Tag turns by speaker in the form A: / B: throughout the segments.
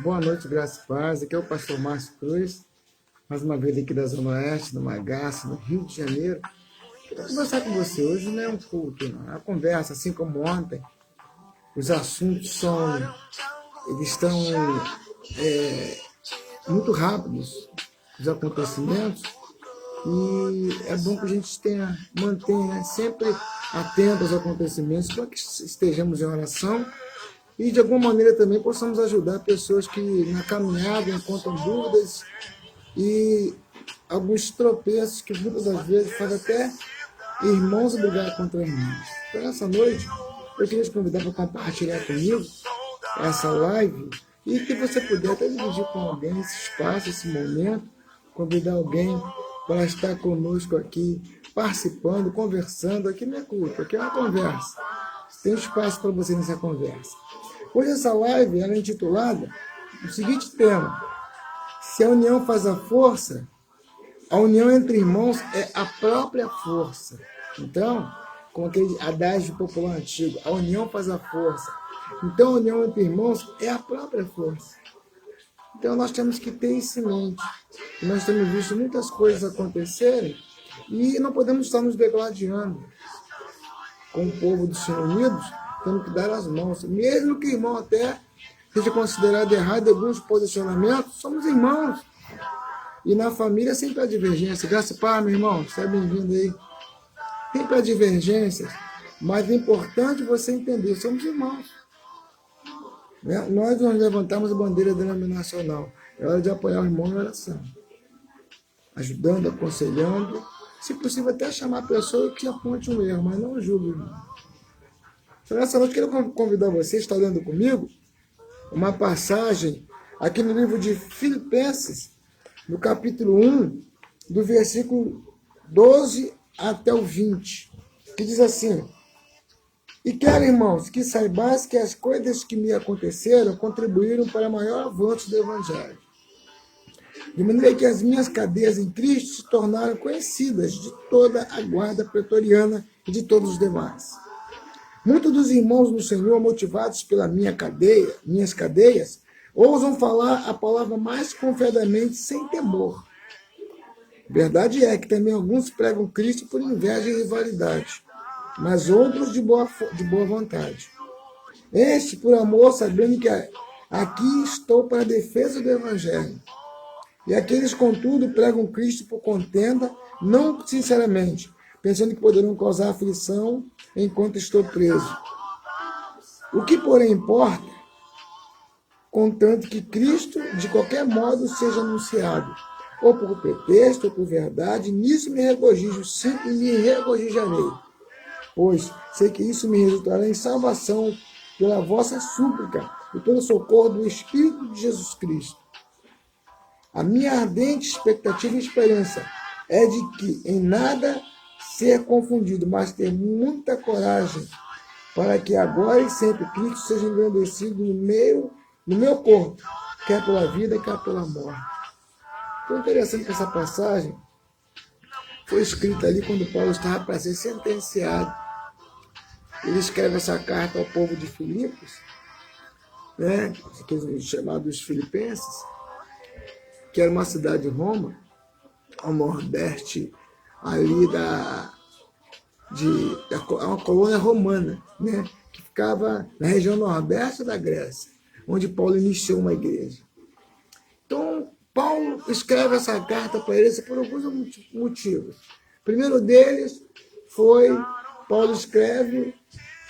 A: Boa noite, graça e paz. Aqui é o pastor Márcio Cruz, mais uma vez aqui da Zona Oeste, do Magaça, no Rio de Janeiro. Quero conversar com você. Hoje não é um culto, não. É uma conversa, assim como ontem. Os assuntos eles estão muito rápidos, os acontecimentos, e é bom que a gente mantenha sempre atento aos acontecimentos, para que estejamos em oração e, de alguma maneira, também possamos ajudar pessoas que, na caminhada, encontram dúvidas e alguns tropeços que, muitas das vezes, fazem até irmãos brigar contra irmãos. Então, nessa noite, eu queria te convidar para compartilhar comigo essa live e que você puder até dividir com alguém esse espaço, esse momento, convidar alguém para estar conosco aqui, participando, conversando. Aqui não é culto, aqui é uma conversa. Tem espaço para você nessa conversa. Hoje essa live ela é intitulada o seguinte tema: se a união faz a força, a união entre irmãos é a própria força. Então, com aquele adágio popular antigo, a união faz a força. Então, a união entre irmãos é a própria força. Então, nós temos que ter isso em mente. Nós temos visto muitas coisas acontecerem e não podemos estar nos degladiando. Com o povo do Senhor unidos, temos que dar as mãos. Mesmo que o irmão até seja considerado errado em alguns posicionamentos, somos irmãos. E na família sempre há divergência. Graças a Deus, meu irmão, seja bem-vindo aí. Sempre há divergências, mas é importante você entender, somos irmãos. Nós vamos levantarmos a bandeira denominacional. É hora de apoiar o irmão em oração. Ajudando, aconselhando. Se possível, até chamar a pessoa que aponte um erro, mas não julgue o irmão. Então, nessa noite, eu quero convidar você, está lendo comigo, uma passagem aqui no livro de Filipenses, no capítulo 1, do versículo 12 até o 20, que diz assim: e quero, irmãos, que saibais que as coisas que me aconteceram contribuíram para o maior avanço do Evangelho. De maneira que as minhas cadeias em Cristo se tornaram conhecidas de toda a guarda pretoriana e de todos os demais. Muitos dos irmãos no Senhor, motivados pela minhas cadeias, ousam falar a palavra mais confiadamente, sem temor. Verdade é que também alguns pregam Cristo por inveja e rivalidade, mas outros de boa vontade. Este por amor, sabendo que aqui estou para a defesa do Evangelho. E aqueles, contudo, pregam Cristo por contenda, não sinceramente, pensando que poderão causar aflição enquanto estou preso. O que, porém, importa, contanto que Cristo, de qualquer modo, seja anunciado, ou por pretexto, ou por verdade, nisso me regozijo, sim, e me regozijarei. Pois sei que isso me resultará em salvação pela vossa súplica e pelo socorro do Espírito de Jesus Cristo. A minha ardente expectativa e esperança é de que em nada ser confundido, mas ter muita coragem, para que agora e sempre Cristo seja engrandecido no meu corpo, quer pela vida, quer pela morte. Então, interessante que essa passagem foi escrita ali quando Paulo estava para ser sentenciado. Ele escreve essa carta ao povo de Filipos, né, chamados Filipenses, que era uma cidade de Roma, ao nordeste ali uma colônia romana, né, que ficava na região nordeste da Grécia, onde Paulo iniciou uma igreja. Então, Paulo escreve essa carta para eles por alguns motivos. O primeiro deles foi, Paulo escreve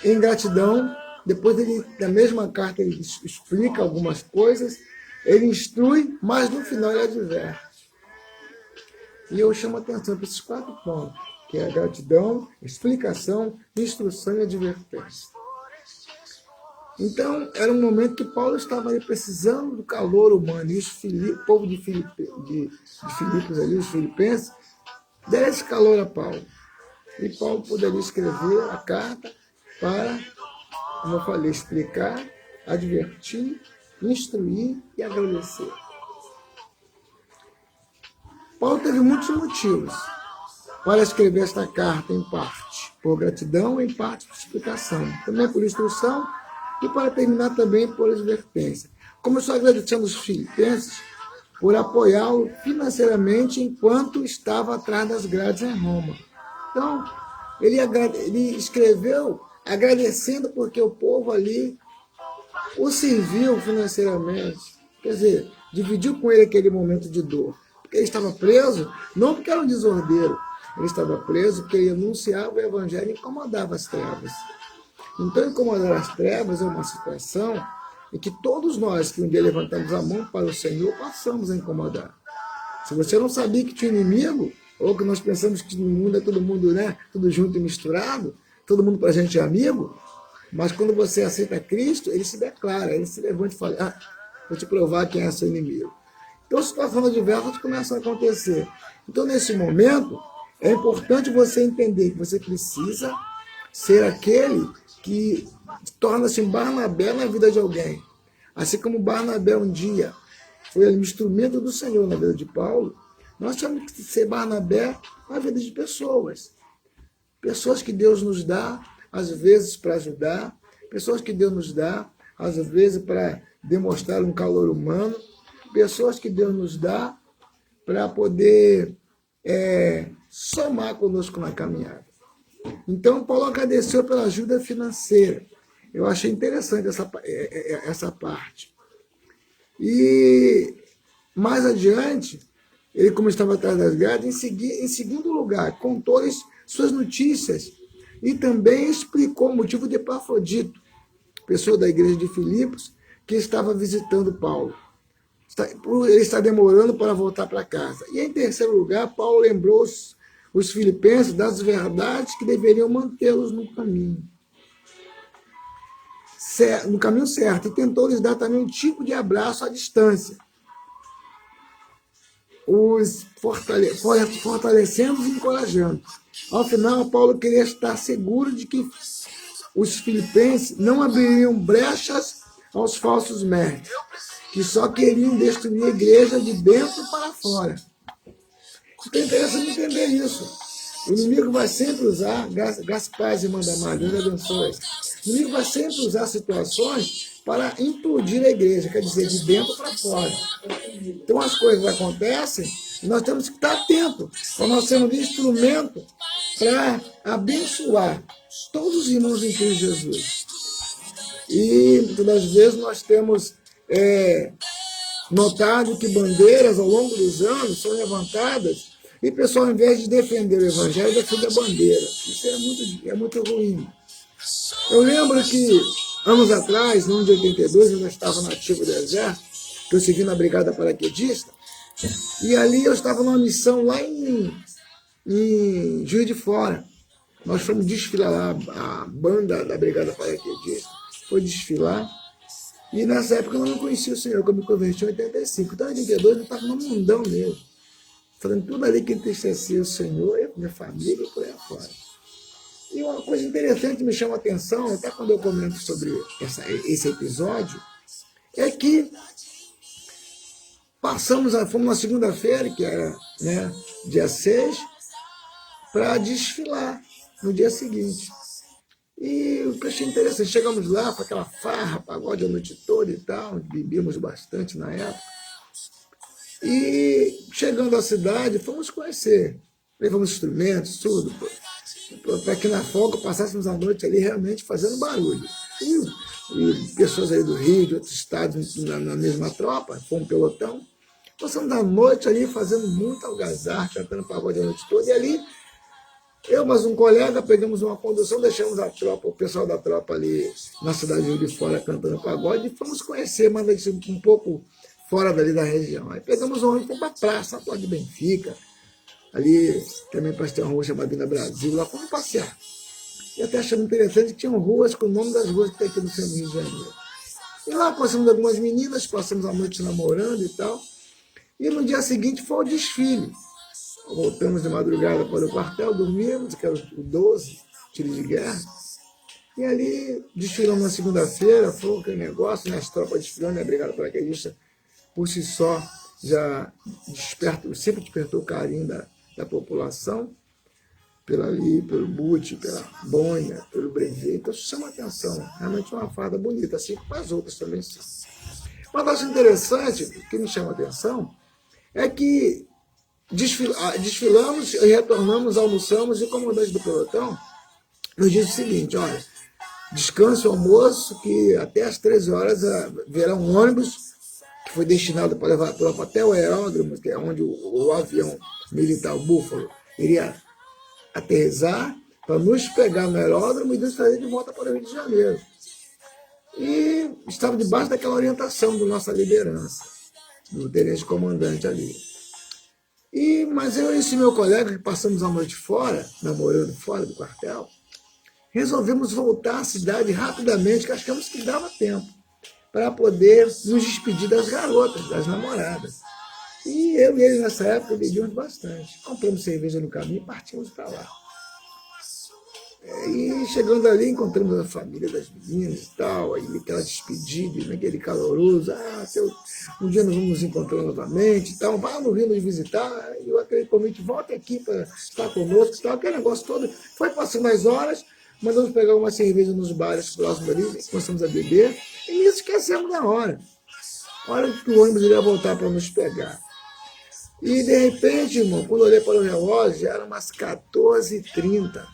A: em gratidão. Depois, na mesma carta, ele explica algumas coisas, ele instrui, mas no final ele adverte. E eu chamo a atenção para esses 4 pontos, que é a gratidão, explicação, instrução e advertência. Então, era um momento que Paulo estava ali precisando do calor humano, e o povo de Filipos ali, os filipenses, deram esse calor a Paulo. E Paulo poderia escrever a carta para, como eu falei, explicar, advertir, instruir e agradecer. Paulo teve muitos motivos para escrever esta carta, em parte por gratidão, em parte por explicação, também por instrução e para terminar também por advertência. começou agradecendo os filipenses por apoiá-lo financeiramente enquanto estava atrás das grades em Roma. Então, ele escreveu agradecendo porque o povo ali o serviu financeiramente. Quer dizer, dividiu com ele aquele momento de dor. Porque ele estava preso, não porque era um desordeiro, ele estava preso porque ele anunciava o evangelho e incomodava as trevas. Então, incomodar as trevas é uma situação em que todos nós que um dia levantamos a mão para o Senhor passamos a incomodar. Se você não sabia que tinha inimigo, ou que nós pensamos que no mundo é todo mundo, né, tudo junto e misturado, todo mundo para a gente é amigo, mas quando você aceita Cristo, ele se declara, ele se levanta e fala, vou te provar quem é seu inimigo. Então, situações adversas começam a acontecer. Então, nesse momento, é importante você entender que você precisa ser aquele que torna-se um Barnabé na vida de alguém. Assim como Barnabé um dia foi um instrumento do Senhor na vida de Paulo, nós temos que ser Barnabé na vida de pessoas. Pessoas que Deus nos dá, às vezes para ajudar, pessoas que Deus nos dá, às vezes para demonstrar um calor humano, pessoas que Deus nos dá para poder somar conosco na caminhada. Então, Paulo agradeceu pela ajuda financeira. Eu achei interessante essa parte. E mais adiante, ele, como estava atrás das grades, em segundo lugar, contou-lhes suas notícias e também explicou o motivo de Epafrodito, pessoa da igreja de Filipos, que estava visitando Paulo. Ele está demorando para voltar para casa. E em terceiro lugar, Paulo lembrou os filipenses das verdades que deveriam mantê-los no caminho certo, e tentou lhes dar também um tipo de abraço à distância, os fortalecendo e encorajando. Ao final, Paulo queria estar seguro de que os filipenses não abririam brechas aos falsos mestres, que só queriam destruir a igreja de dentro para fora. Então é interessante entender isso. O inimigo vai sempre usar, graças paz e manda mais, Deus abençoe. O inimigo vai sempre usar situações para implodir a igreja, quer dizer, de dentro para fora. Então as coisas acontecem e nós temos que estar atentos. Então nós temos instrumento para abençoar todos os irmãos em Cristo Jesus. E muitas das vezes nós temos notado que bandeiras ao longo dos anos são levantadas e o pessoal, ao invés de defender o evangelho, defende a bandeira. Isso é muito ruim. Eu lembro que, anos atrás, no ano de 82, eu já estava no ativo do Exército, que eu segui na Brigada Paraquedista, e ali eu estava numa missão lá em Juiz de Fora. Nós fomos desfilar lá, a banda da Brigada Paraquedista foi desfilar, e nessa época eu não conhecia o Senhor, que eu me converti em 85. Então, em 82, eu estava no mundão mesmo, fazendo tudo ali que entristecia o Senhor, eu, minha família e por aí afora. E uma coisa interessante que me chama a atenção, até quando eu comento sobre esse episódio, é que fomos na segunda-feira, que era dia 6, para desfilar no dia seguinte. E o que eu achei interessante, chegamos lá, foi aquela farra, pagode a noite toda e tal, bebíamos bastante na época. E chegando à cidade, fomos conhecer, levamos instrumentos, tudo, para que na folga passássemos a noite ali realmente fazendo barulho. E pessoas aí do Rio, de outros estados, na mesma tropa, foi um pelotão, passamos a noite ali fazendo muito algazarra, cantando pagode a noite toda, e ali eu, mais um colega, pegamos uma condução, deixamos a tropa, o pessoal da tropa ali na cidade de Rio de Fora cantando pagode e fomos conhecer, mas um pouco fora dali da região. Aí pegamos um ônibus para a praça, de Benfica, ali também para ter uma rua chamada Vila Brasil, lá fomos passear. E até achando interessante que tinham ruas com o nome das ruas que tem aqui no centro do Rio de Janeiro. E lá conhecemos algumas meninas, passamos a noite namorando e tal. E no dia seguinte foi o desfile. Voltamos de madrugada para o quartel, dormimos, que era o 12, tiro de guerra. E ali desfilamos na segunda-feira, foi aquele negócio, as tropas desfilando, a Brigada Paraquedista, por si só, já sempre despertou o carinho da população, pelo Bute, pela Bonha, pelo Brevet. Então isso chama atenção, realmente uma farda bonita, assim como as outras também são. Uma coisa interessante, que me chama a atenção, é que desfilamos e retornamos, almoçamos, e o comandante do pelotão nos disse o seguinte: olha, descanse o almoço, que até às 13 horas haverá um ônibus que foi destinado para levar a tropa até o aeródromo, que é onde o avião militar, o Búfalo, iria aterrissar, para nos pegar no aeródromo e nos trazer de volta para o Rio de Janeiro. E estava debaixo daquela orientação da nossa liderança, do tenente comandante ali. Mas eu e esse meu colega, que passamos a noite fora, namorando fora do quartel, resolvemos voltar à cidade rapidamente, que achamos que dava tempo, para poder nos despedir das garotas, das namoradas. E eu e ele, nessa época, bebíamos bastante. Compramos cerveja no caminho e partimos para lá. E chegando ali, encontramos a família das meninas e tal, aí aquela despedida, aquele caloroso, um dia nós vamos nos encontrar novamente e tal, vá no Rio nos visitar, e aquele convite, volta aqui para estar conosco e tal, aquele negócio todo. Foi passando as horas, mandamos pegar uma cerveja nos bares próximos ali, começamos a beber, e nisso esquecemos da hora. Hora que o ônibus iria voltar para nos pegar. E de repente, irmão, quando eu olhei para o relógio, já eram umas 14h30.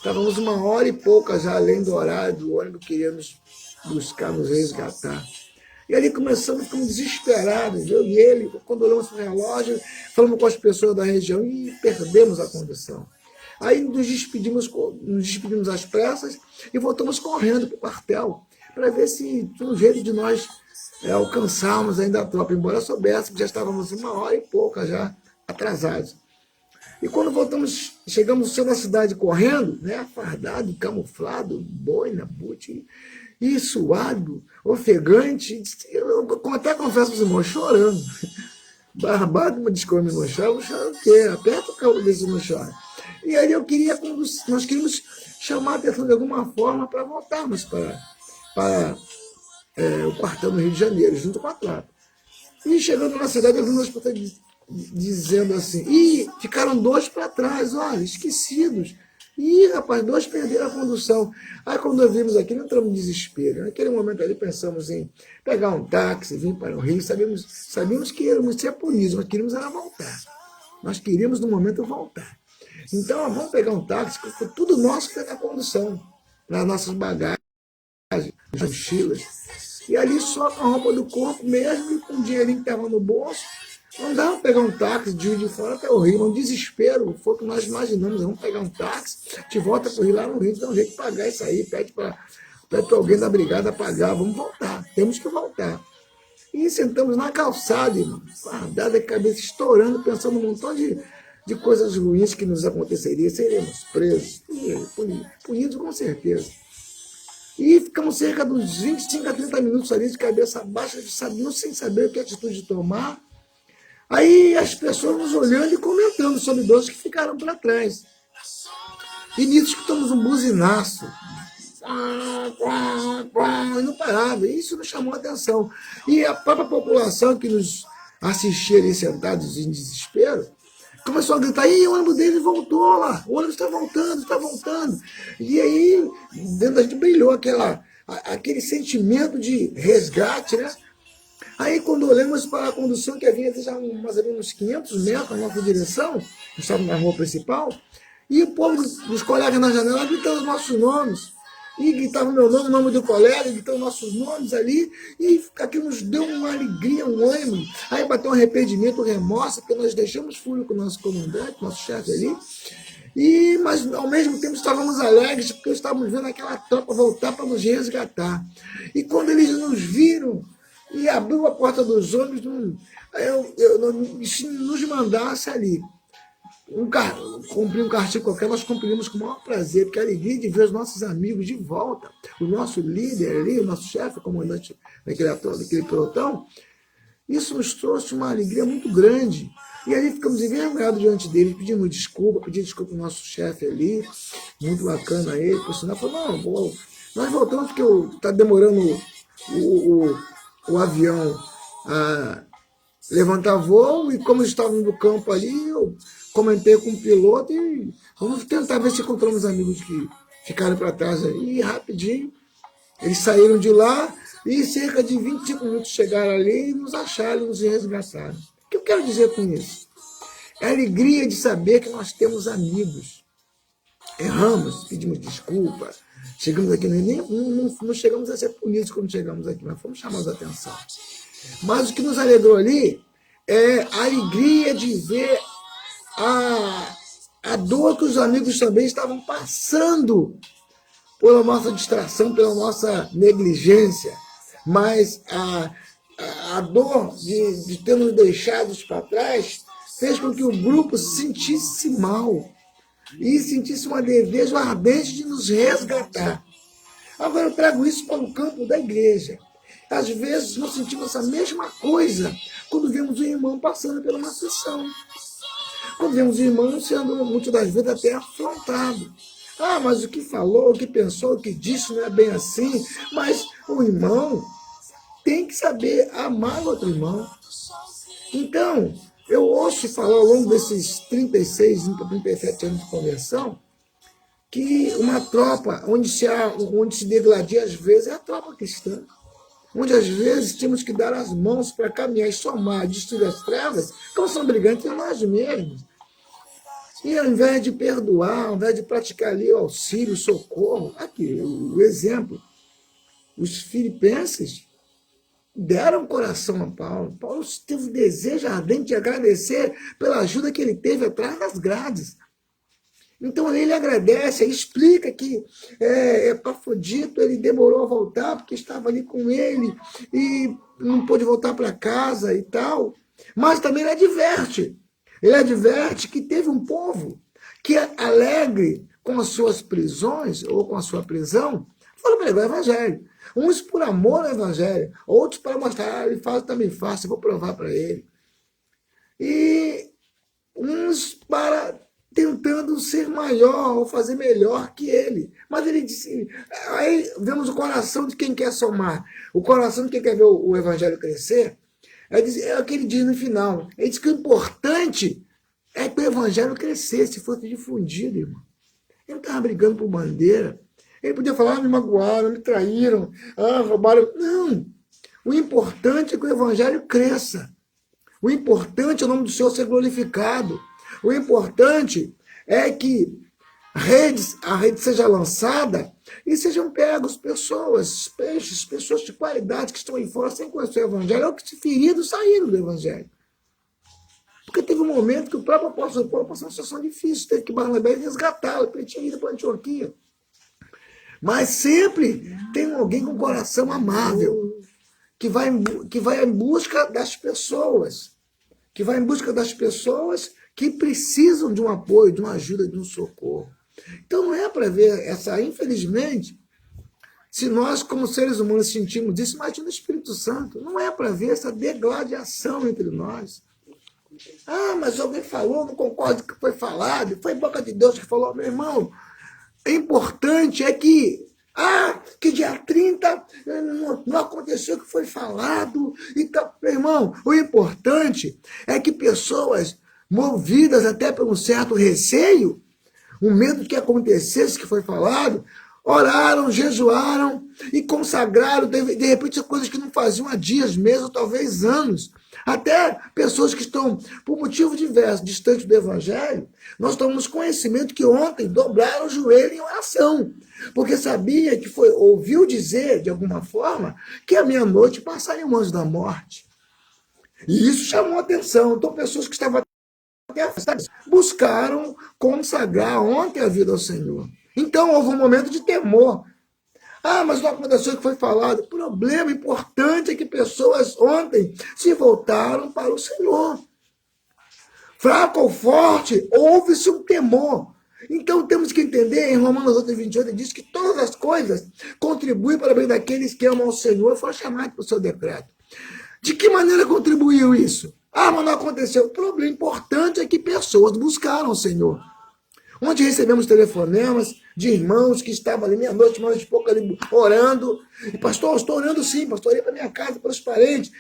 A: Estávamos 1 hora e pouca já além do horário do ônibus que ia nos buscar, nos resgatar. E ali ficamos desesperados, eu e ele, quando olhamos para o relógio, falamos com as pessoas da região e perdemos a condução. Aí nos despedimos às pressas e voltamos correndo para o quartel, para ver se tinha um jeito de nós alcançarmos ainda a tropa, embora soubéssemos que já estávamos 1 hora e pouca já atrasados. E quando voltamos, chegamos na cidade correndo, né, fardado, camuflado, boina, boot, e suado, ofegante, eu até confesso para os irmãos, chorando. Barbado, uma desculpa, meu irmão, chora o quê? Aperta o cabo desse não chora. E aí nós queríamos chamar a atenção de alguma forma para voltarmos para o quartel no Rio de Janeiro, junto com a tropa. E chegando na cidade, eu vi umas pessoas dizendo assim, ficaram 2 para trás, olha, esquecidos. Rapaz, 2 perderam a condução. Aí quando vimos aquilo, entramos em desespero. Naquele momento ali pensamos em pegar um táxi, vir para o Rio, sabíamos que íamos ser punidos, mas queríamos era voltar. Nós queríamos no momento voltar. Então, vamos pegar um táxi, que foi tudo nosso que foi na condução, nas nossas bagagens, nas mochilas. E ali só com a roupa do corpo mesmo, e com o dinheirinho que estava no bolso, não dava para pegar um táxi de Juiz de Fora até o Rio, um desespero, foi o que nós imaginamos, vamos pegar um táxi, te volta para o Rio, lá no Rio, dá um jeito de pagar isso aí, pede para alguém da brigada pagar, vamos voltar, temos que voltar. E sentamos na calçada, irmão, fardada, a cabeça estourando, pensando num montão de coisas ruins que nos aconteceria, seríamos presos, punidos com certeza. E ficamos cerca dos 25 a 30 minutos ali de cabeça baixa, sem saber que atitude tomar. Aí as pessoas nos olhando e comentando sobre idosos que ficaram para trás. E nisso escutamos um buzinaço. E não parava. E isso nos chamou a atenção. E a própria população que nos assistia ali sentados em desespero, começou a gritar, o ônibus dele voltou lá, o ônibus está voltando, está voltando. E aí, dentro da gente brilhou aquele sentimento de resgate, né? Aí, quando olhamos para a condução, que havia já mais ou menos uns 500 metros na nossa direção, nós estávamos na rua principal, e o povo, os colegas na janela, gritando nossos nomes. E gritava o meu nome, o nome do colega, gritando nossos nomes ali, e aquilo nos deu uma alegria, um ânimo. Aí bateu um arrependimento, um remorso, porque nós deixamos fúria com o nosso comandante, nosso chefe ali, mas ao mesmo tempo estávamos alegres, porque estávamos vendo aquela tropa voltar para nos resgatar. E quando eles nos viram, e abriu a porta dos ônibus, se nos mandasse ali cumprir um castigo qualquer, nós cumprimos com o maior prazer, porque a alegria de ver os nossos amigos de volta, o nosso líder ali, o nosso chefe, o comandante daquele pelotão, isso nos trouxe uma alegria muito grande. E ali ficamos envergonhados diante dele, pedimos desculpa ao nosso chefe ali, muito bacana ele, por sinal, falou, não, nós voltamos porque está demorando o avião a levantar voo, e como estávamos no campo ali, eu comentei com o piloto e vamos tentar ver se encontramos amigos que ficaram para trás aí. E rapidinho, eles saíram de lá, E cerca de 25 minutos chegaram ali e nos acharam, nos resgataram. O que eu quero dizer com isso? É a alegria de saber que nós temos amigos. Erramos, pedimos desculpa, chegamos aqui, não chegamos a ser punidos quando chegamos aqui, mas fomos chamados a atenção. Mas o que nos alegrou ali é a alegria de ver a dor que os amigos também estavam passando pela nossa distração, pela nossa negligência, mas a dor de ter nos deixado para trás fez com que o grupo se sentisse mal e sentisse um desejo ardente de nos resgatar. Agora eu trago isso para o campo da igreja. Às vezes nós sentimos essa mesma coisa quando vemos um irmão passando por uma aflição. Quando vemos o irmão sendo, muitas das vezes, até afrontado. Ah, mas o que falou, o que pensou, o que disse não é bem assim. Mas o irmão tem que saber amar o outro irmão. Então, eu ouço falar ao longo desses 36, 37 anos de conversão, que uma tropa onde se degladia às vezes é a tropa cristã. Onde às vezes temos que dar as mãos para caminhar e somar, destruir as trevas, como são brigantes em nós mesmos. E ao invés de perdoar, ao invés de praticar ali o auxílio, o socorro, aqui o exemplo, os filipenses deram coração a Paulo. Paulo teve o desejo ardente de agradecer pela ajuda que ele teve atrás das grades. Então ele agradece, explica que Epafrodito ele demorou a voltar porque estava ali com ele e não pôde voltar para casa e tal. Mas também ele adverte. Ele adverte que teve um povo que alegre com as suas prisões ou com a sua prisão, foram pregar o evangelho. Uns por amor ao evangelho, outros para mostrar, ele faz, também faço, vou provar para ele. E uns para tentando ser maior ou fazer melhor que ele. Mas ele disse, aí vemos o coração de quem quer somar, o coração de quem quer ver o evangelho crescer, é o que ele diz no final. Ele diz que o importante é que o evangelho crescesse, fosse difundido, irmão. Ele não estava brigando por bandeira. Ele podia falar, me magoaram, me traíram, roubaram. Não. O importante é que o evangelho cresça. O importante é o nome do Senhor ser glorificado. O importante é que a rede seja lançada e sejam pegos pessoas, peixes, pessoas de qualidade que estão aí fora sem conhecer o evangelho, ou que se feridos saíram do evangelho. Porque teve um momento que o próprio apóstolo Paulo passou uma situação difícil, teve que Barnabé resgatá-lo, porque ele tinha ido para Antioquia. Mas sempre tem alguém com coração amável, que vai em busca das pessoas, que precisam de um apoio, de uma ajuda, de um socorro. Então não é para ver infelizmente, se nós como seres humanos sentimos isso, imagina o Espírito Santo, não é para ver essa degladiação entre nós. Ah, mas alguém falou, não concordo com o que foi falado, foi boca de Deus que falou, meu irmão, o importante é que dia 30 não aconteceu o que foi falado. Então, meu irmão, o importante é que pessoas movidas até por um certo receio, um medo que acontecesse que foi falado, oraram, jejuaram e consagraram, de repente, coisas que não faziam há dias, meses, ou talvez anos. Até pessoas que estão, por motivo diverso, distantes do evangelho, nós tomamos conhecimento que ontem dobraram o joelho em oração, porque sabia que ouviu dizer, de alguma forma, que à meia-noite passaria o anjo da morte. E isso chamou a atenção. Então, pessoas que estavam até afastadas buscaram consagrar ontem a vida ao Senhor. Então, houve um momento de temor. Mas não aconteceu o que foi falado. O problema importante é que pessoas ontem se voltaram para o Senhor. Fraco ou forte, houve-se um temor. Então temos que entender, em Romanos 8:28, ele diz que todas as coisas contribuem para o bem daqueles que amam ao Senhor e foram chamados para o seu decreto. De que maneira contribuiu isso? Mas não aconteceu. O problema importante é que pessoas buscaram o Senhor. Onde recebemos telefonemas de irmãos que estavam ali meia-noite, mais de pouco ali orando. E pastor, estou orando sim, pastor, orei para minha casa, para os parentes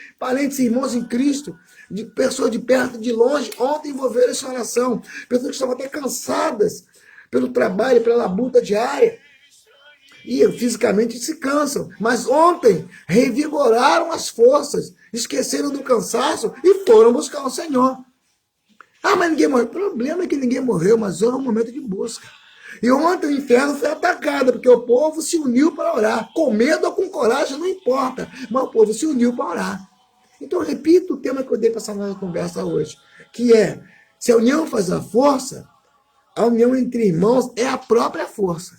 A: e irmãos em Cristo, de pessoas de perto e de longe, ontem envolveram essa oração. Pessoas que estavam até cansadas pelo trabalho, pela labuta diária. e fisicamente se cansam. Mas ontem revigoraram as forças, esqueceram do cansaço e foram buscar o Senhor. Ah, mas ninguém morreu. O problema é que ninguém morreu, mas houve um momento de busca. E ontem o inferno foi atacado, porque o povo se uniu para orar. Com medo ou com coragem, não importa. Mas o povo se uniu para orar. Então, eu repito o tema que eu dei para essa nossa conversa hoje, que é, se a união faz a força, a união entre irmãos é a própria força.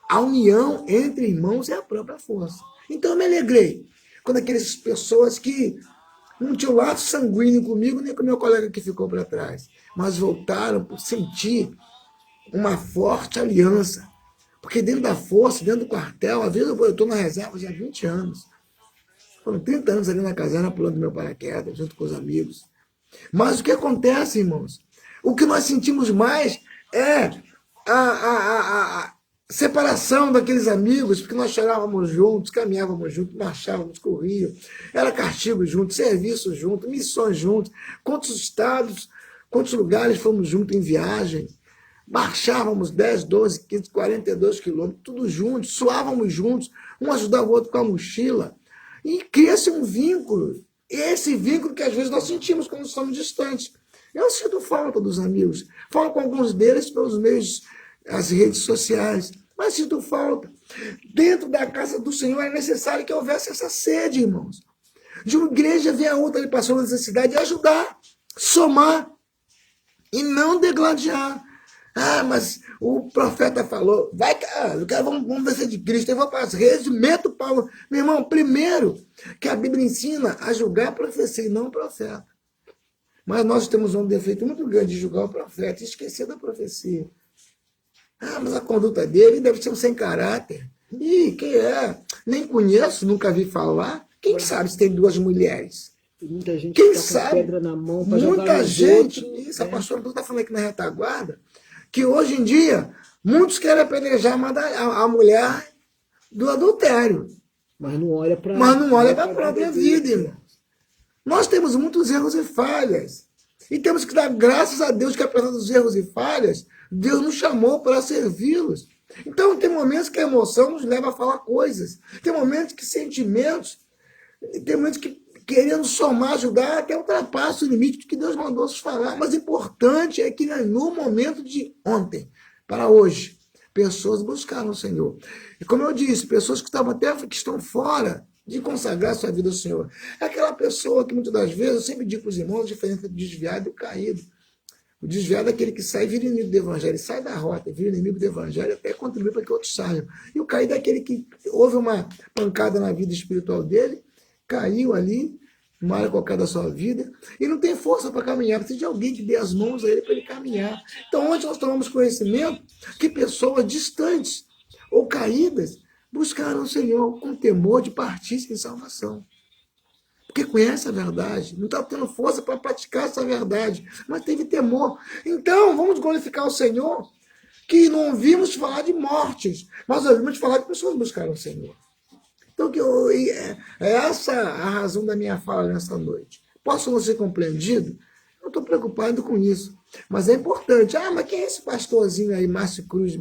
A: A união entre irmãos é a própria força. Então, eu me alegrei quando aquelas pessoas que não tinham laço sanguíneo comigo, nem com o meu colega que ficou para trás, mas voltaram por sentir uma forte aliança. Porque dentro da força, dentro do quartel, às vezes eu estou na reserva já há 20 anos. Foram 30 anos ali na caserna pulando meu paraquedas, junto com os amigos. Mas o que acontece, irmãos? O que nós sentimos mais é a separação daqueles amigos, porque nós chorávamos juntos, caminhávamos juntos, marchávamos, corríamos, era castigo junto, serviço junto, missões juntos, quantos estados, quantos lugares fomos juntos em viagem, marchávamos 10, 12, 15, 42 quilômetros, tudo juntos, suávamos juntos, um ajudava o outro com a mochila, e cria-se um vínculo, esse vínculo que às vezes nós sentimos quando estamos distantes. Eu sinto falta dos amigos, falo com alguns deles pelos meios, as redes sociais, mas sinto falta. Dentro da casa do Senhor é necessário que houvesse essa sede, irmãos. De uma igreja ver a outra ali passando necessidade e ajudar, somar e não degladiar. Ah, mas o profeta falou, vai, cara, vamos ver se é de Cristo, eu vou para as redes, meto o pau. Meu irmão, primeiro, que a Bíblia ensina a julgar a profecia e não o profeta. Mas nós temos um defeito muito grande de julgar o profeta e esquecer da profecia. Ah, mas a conduta dele deve ser um sem caráter. Ih, quem é? Nem conheço, nunca vi falar. Quem sabe se tem duas mulheres?
B: Tem muita gente
A: Quem
B: que tá
A: sabe?
B: com pedra na mão para jogar
A: Muita
B: nos
A: gente.
B: outros,
A: Isso, a pastora está falando aqui na retaguarda, que hoje em dia, muitos querem apedrejar a mulher do adultério.
B: mas não olha para
A: a própria vida, irmão. Nós temos muitos erros e falhas. E temos que dar graças a Deus que, apesar dos erros e falhas, Deus nos chamou para servi-los. Então, tem momentos que a emoção nos leva a falar coisas. Tem momentos que sentimentos, tem momentos que querendo somar, ajudar, até ultrapassa o limite do que Deus mandou nos falar. Mas o importante é que no momento de ontem para hoje, pessoas buscaram o Senhor. E como eu disse, pessoas que estavam até que estão fora de consagrar sua vida ao Senhor. É aquela pessoa que muitas das vezes, eu sempre digo para os irmãos, a diferença entre desviado e o caído. O desviado é aquele que sai e vira inimigo do evangelho, sai da rota, vira inimigo do evangelho, até contribui para que outros saiam. E o caído é aquele que houve uma pancada na vida espiritual dele, caiu ali, numa área qualquer da sua vida, e não tem força para caminhar, precisa de alguém que dê as mãos a ele para ele caminhar. Então, ontem nós tomamos conhecimento que pessoas distantes ou caídas buscaram o Senhor com temor de partir sem salvação. Porque conhece a verdade, não está tendo força para praticar essa verdade, mas teve temor. Então, vamos glorificar o Senhor, que não ouvimos falar de mortes, mas ouvimos falar de pessoas que buscaram o Senhor. Então, é essa a razão da minha fala nessa noite. Posso não ser compreendido? Não estou preocupado com isso. Mas é importante. Ah, mas quem é esse pastorzinho aí, Márcio Cruz,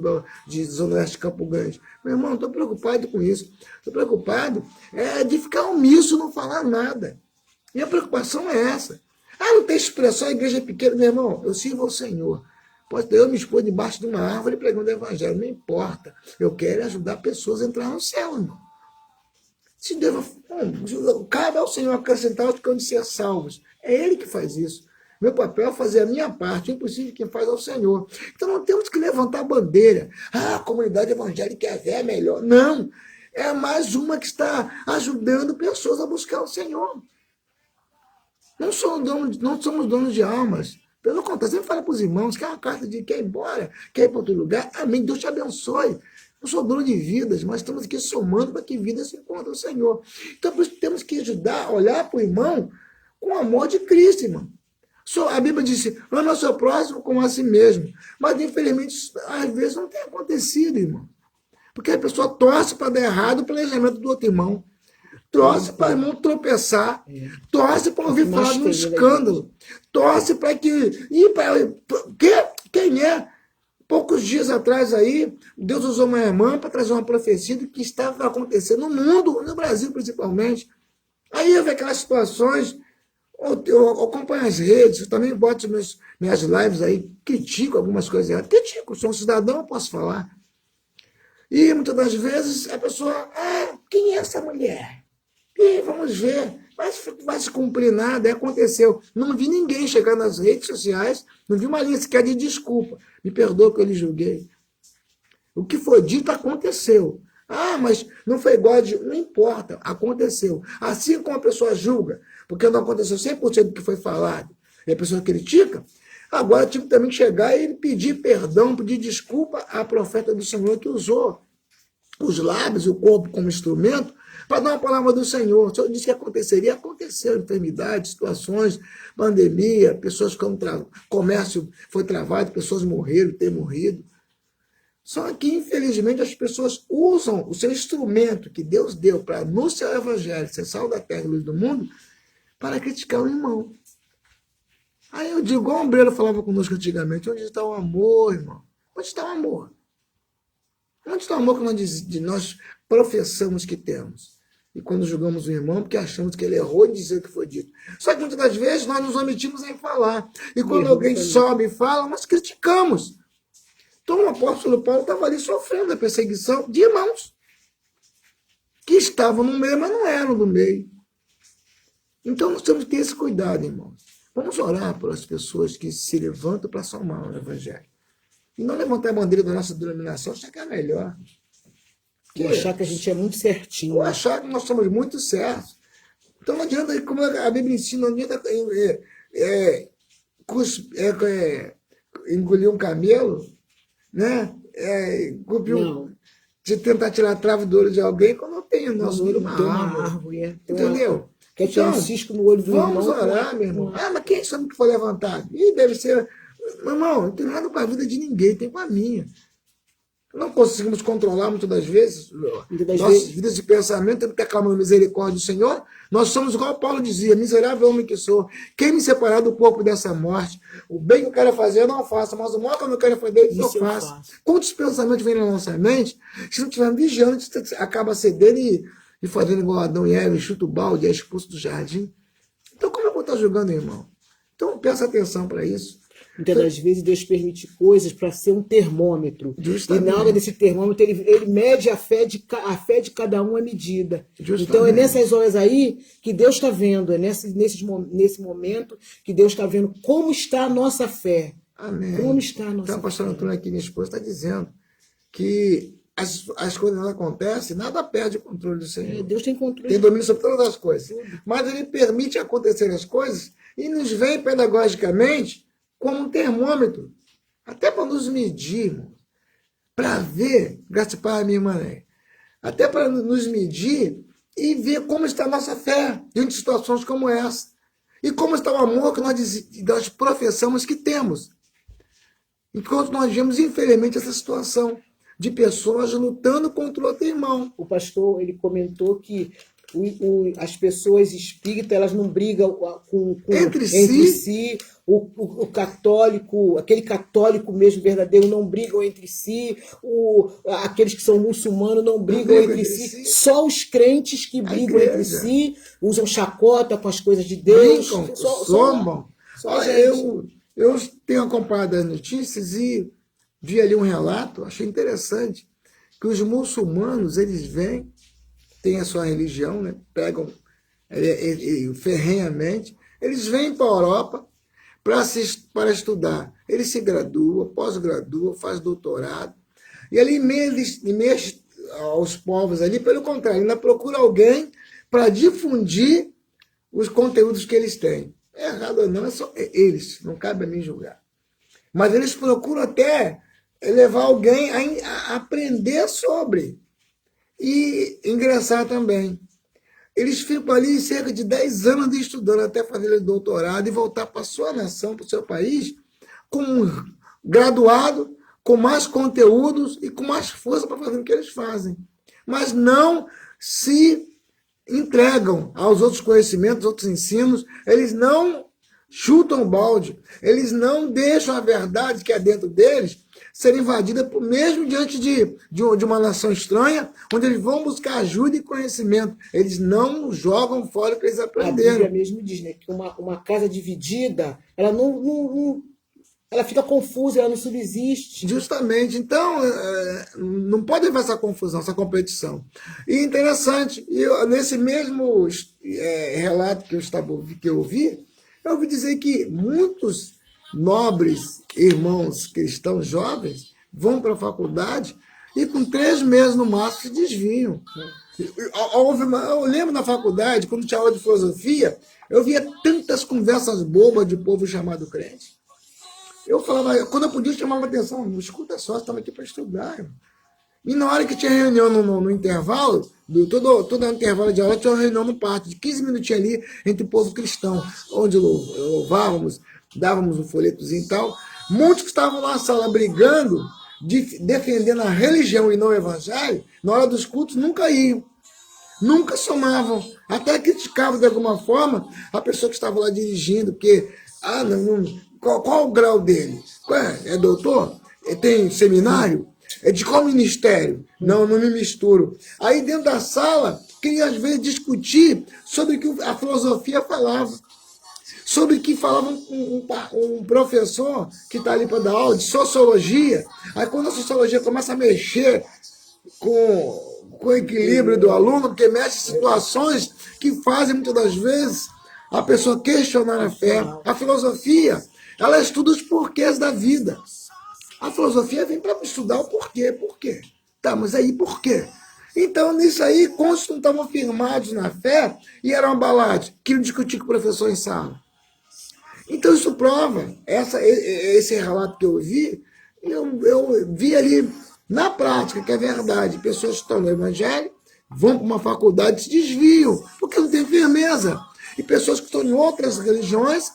A: de Zona Oeste de Campo Grande? Meu irmão, não estou preocupado com isso. Estou preocupado de ficar omisso, não falar nada. Minha preocupação é essa. Ah, não tem expressão, a igreja é pequena. Meu irmão, eu sirvo ao Senhor. Pode ter eu me expor debaixo de uma árvore pregando o evangelho, não importa. Eu quero ajudar pessoas a entrar no céu, irmão. Se cabe ao Senhor acrescentar os que hão de ser salvos. É Ele que faz isso. Meu papel é fazer a minha parte, o impossível quem faz é o Senhor. Então não temos que levantar a bandeira. Ah, a comunidade evangélica é melhor. Não, é mais uma que está ajudando pessoas a buscar o Senhor. Não somos donos de almas. Pelo contrário, sempre fala para os irmãos que é uma carta de quer ir embora, quer ir para outro lugar. Amém, Deus te abençoe. Não sou dono de vidas, mas estamos aqui somando para que vidas se encontrem o Senhor. Então, por isso, temos que ajudar, olhar para o irmão com o amor de Cristo, irmão. A Bíblia diz, ama o seu próximo como a si mesmo. Mas, infelizmente, às vezes não tem acontecido, irmão. Porque a pessoa torce para dar errado o planejamento do outro irmão. Torce para o irmão tropeçar. Torce para ouvir falar de um escândalo. Torce para que... Quem é? Poucos dias atrás aí, Deus usou uma irmã para trazer uma profecia do que estava acontecendo no mundo, no Brasil principalmente. Aí eu vejo aquelas situações, eu acompanho as redes, eu também boto minhas lives aí, critico algumas coisas erradas. Critico, sou um cidadão, eu posso falar. E muitas das vezes a pessoa, quem é essa mulher? E vamos ver, vai se cumprir nada, aconteceu. Não vi ninguém chegar nas redes sociais, não vi uma linha sequer de desculpa. Me perdoa que eu lhe julguei. O que foi dito aconteceu. Mas não foi igual Não importa, aconteceu. Assim como a pessoa julga, porque não aconteceu 100% do que foi falado, e a pessoa critica, agora tive também que chegar e pedir perdão, pedir desculpa à profeta do Senhor que usou os lábios e o corpo como instrumento para dar uma palavra do Senhor. O Senhor disse que aconteceria, aconteceu. Enfermidades, situações, pandemia, pessoas ficando comércio foi travado, pessoas morreram, têm morrido. Só que, infelizmente, as pessoas usam o seu instrumento que Deus deu para anunciar o Evangelho, ser sal da terra e luz do mundo, para criticar o irmão. Aí eu digo, igual o Ombreiro falava conosco antigamente, onde está o amor, irmão? Onde está o amor? Onde está o amor que nós professamos que temos? E quando julgamos o irmão, porque achamos que ele errou em dizer o que foi dito. Só que muitas das vezes nós nos omitimos em falar. E quando alguém sobe e fala, nós criticamos. Então o apóstolo Paulo estava ali sofrendo a perseguição de irmãos que estavam no meio, mas não eram do meio. Então nós temos que ter esse cuidado, irmãos. Vamos orar por as pessoas que se levantam para somar o Evangelho. E não levantar a bandeira da nossa denominação, achar que é melhor.
B: Ou achar que a gente é muito certinho.
A: Ou achar que nós somos muito certos. Então não adianta, como a Bíblia ensina, não adianta engolir um camelo, né? De tentar tirar a trave do olho de alguém quando não tem o nosso olho uma árvore. Entendeu?
B: Quer tirar um cisco no olho do irmão.
A: Vamos orar, meu irmão. Mas quem sabe que foi levantado? Deve ser... Meu irmão, não tem nada com a vida de ninguém, tem com a minha. Não conseguimos controlar muitas das vezes nossas vidas de pensamento, temos que aclamar a misericórdia do Senhor. Nós somos, igual Paulo dizia, miserável homem que sou. Quem me separar do corpo dessa morte? O bem que eu quero fazer, eu não faço, mas o mal que eu não quero fazer, eu faço. Quantos pensamentos vêm na nossa mente? Se não estiver vigiando, você acaba cedendo e fazendo igual Adão e Eva, chuta o balde, é expulso do jardim. Então, como eu vou estar julgando, irmão? Então, presta atenção para isso.
B: Muitas das vezes Deus permite coisas para ser um termômetro.
A: Justamente.
B: E na hora desse termômetro, ele mede a fé de cada um à medida.
A: Justamente.
B: Então é nessas horas aí que Deus está vendo, é nesse momento que Deus está vendo como está a nossa fé.
A: Amém.
B: Como está a nossa
A: então,
B: fé.
A: Então, pastor Antônio aqui, minha esposa, está dizendo que as coisas não acontecem, nada perde o controle do Senhor.
B: Deus tem controle.
A: Tem domínio sobre todas as coisas. Mas Ele permite acontecer as coisas e nos vem pedagogicamente como um termômetro, até para nos medir, para ver, graças a minha irmã, até para nos medir e ver como está a nossa fé diante de situações como essa. E como está o amor que nós professamos que temos. Enquanto nós vemos, infelizmente, essa situação de pessoas lutando contra o outro irmão.
B: O pastor, ele comentou que as pessoas espíritas, elas não brigam entre si. O católico, aquele católico mesmo verdadeiro, não brigam entre si. Aqueles que são muçulmanos não brigam entre si. Só os crentes que brigam entre si, usam chacota com as coisas de Deus.
A: Zombam. Eu tenho acompanhado as notícias e vi ali um relato, achei interessante, que os muçulmanos, eles vêm, têm a sua religião, né? Pegam ferrenhamente, eles vêm para a Europa para estudar. Eles se graduam, pós-graduam, fazem doutorado, e ali mexe aos povos ali, pelo contrário, ainda procura alguém para difundir os conteúdos que eles têm. É errado ou não, é só eles, não cabe a mim julgar. Mas eles procuram até levar alguém a aprender sobre e ingressar também. Eles ficam ali cerca de 10 anos estudando até fazer doutorado e voltar para a sua nação, para o seu país, com graduado, com mais conteúdos e com mais força para fazer o que eles fazem. Mas não se entregam aos outros conhecimentos, outros ensinos, eles não chutam o balde, eles não deixam a verdade que é dentro deles ser invadida mesmo diante de uma nação estranha, onde eles vão buscar ajuda e conhecimento. Eles não jogam fora o que eles aprenderam.
B: A Bíblia mesmo diz, né, que uma casa dividida, ela ela fica confusa, ela não subsiste.
A: Justamente. Então, não pode haver essa confusão, essa competição. E interessante, nesse mesmo relato que eu ouvi dizer que muitos nobres irmãos cristãos jovens vão para a faculdade e com 3 meses no máximo se desviam. Eu lembro na faculdade, quando tinha aula de filosofia, eu via tantas conversas bobas de povo chamado crente. Eu falava, quando eu podia, eu chamava atenção, não escuta só, estamos aqui para estudar. Irmão. E na hora que tinha reunião no intervalo, todo intervalo de aula tinha uma reunião no pátio, de 15 minutinhos ali, entre o povo cristão, onde louvávamos, dávamos um folhetozinho e tal. Muitos que estavam na sala brigando, defendendo a religião e não o evangelho, na hora dos cultos nunca iam, nunca somavam, até criticavam de alguma forma a pessoa que estava lá dirigindo, porque, qual o grau dele? É doutor? Tem seminário? É de qual ministério? Não me misturo. Aí dentro da sala, queria às vezes discutir sobre o que a filosofia falava. Sobre o que falava um professor que está ali para dar aula de sociologia. Aí quando a sociologia começa a mexer com o equilíbrio do aluno, porque mexe em situações que fazem muitas das vezes a pessoa questionar a fé. A filosofia, ela estuda os porquês da vida. A filosofia vem para estudar o porquê. Por quê? Tá, mas aí por quê? Então, nisso aí, quantos não estavam firmados na fé e eram abalados? Queriam discutir com o professor em sala. Então, isso prova, esse relato que eu vi, eu vi ali na prática que é verdade. Pessoas que estão no evangelho vão para uma faculdade e se desviam, porque não tem firmeza. E pessoas que estão em outras religiões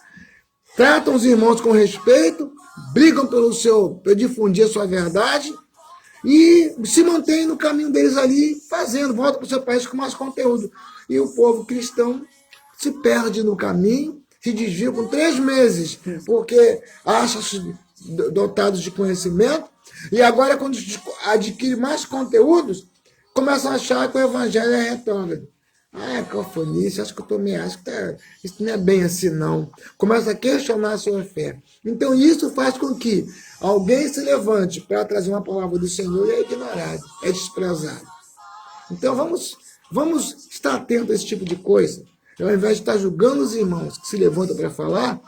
A: tratam os irmãos com respeito, brigam para difundir a sua verdade e se mantêm no caminho deles ali, volta para o seu país com mais conteúdo. E o povo cristão se perde no caminho, se desvia com 3 meses, porque acha-se dotados de conhecimento, e agora, quando adquire mais conteúdos, começam a achar que o evangelho é retrógrado. É cafonice, acho que isso não é bem assim, não. Começa a questionar a sua fé. Então, isso faz com que alguém se levante para trazer uma palavra do Senhor e é ignorado, é desprezado. Então, vamos estar atentos a esse tipo de coisa. Ao invés de estar julgando os irmãos que se levantam para falar,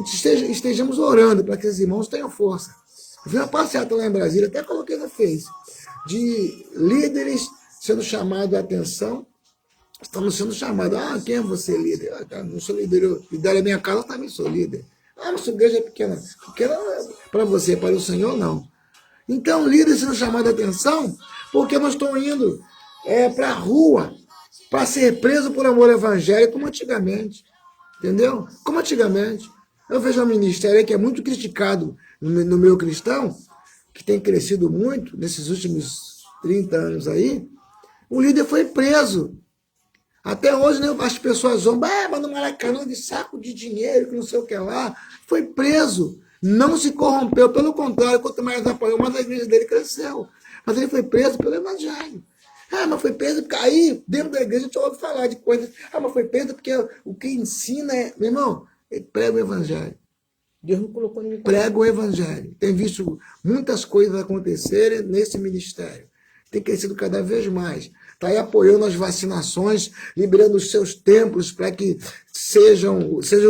A: estejamos orando para que os irmãos tenham força. Eu vi uma passeata lá em Brasília, até coloquei no Face, de líderes sendo chamados a atenção. Estamos sendo chamados. Quem é você, líder? Não sou líder. Eu lidero a minha casa, eu também sou líder. Mas sua igreja é pequena. Pequena para você, para o Senhor, não. Então, líderes sendo chamados a atenção, porque nós estamos indo para a rua para ser preso por amor ao evangelho, como antigamente. Entendeu? Como antigamente. Eu vejo um ministério que é muito criticado no meio cristão, que tem crescido muito nesses últimos 30 anos aí. O líder foi preso. Até hoje, né, as pessoas zombam, mas no Maracanã de saco de dinheiro, que não sei o que lá. Foi preso. Não se corrompeu, pelo contrário, quanto mais apoiou, mais a igreja dele cresceu. Mas ele foi preso pelo evangelho. Mas foi preso porque aí, dentro da igreja, a gente ouve falar de coisas. Mas foi preso porque o que ensina é... Meu irmão, ele prega o evangelho.
B: Deus não colocou ninguém.
A: Prega o evangelho. Tem visto muitas coisas acontecerem nesse ministério. Tem crescido cada vez mais. Está aí apoiando as vacinações, liberando os seus templos para que seja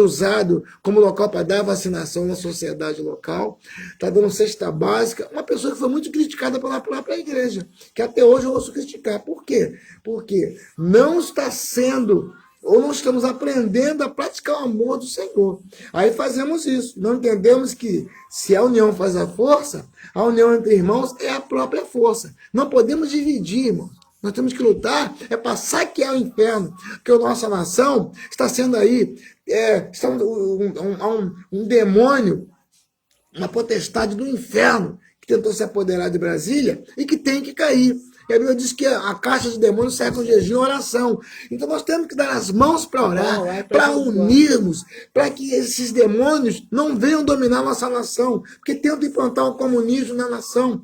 A: usado como local para dar vacinação na sociedade local. Está dando cesta básica. Uma pessoa que foi muito criticada pela própria igreja, que até hoje eu ouço criticar. Por quê? Porque não está sendo, ou não estamos aprendendo a praticar o amor do Senhor. Aí fazemos isso. Não entendemos que se a união faz a força, a união entre irmãos é a própria força. Não podemos dividir, irmãos. Nós temos que lutar para saquear o inferno, porque a nossa nação está sendo aí, um demônio, uma potestade do inferno, que tentou se apoderar de Brasília e que tem que cair. E a Bíblia diz que a caixa de demônios sai com jejum e oração. Então nós temos que dar as mãos para orar, para unirmos, para que esses demônios não venham dominar a nossa nação, porque tentam implantar o comunismo na nação.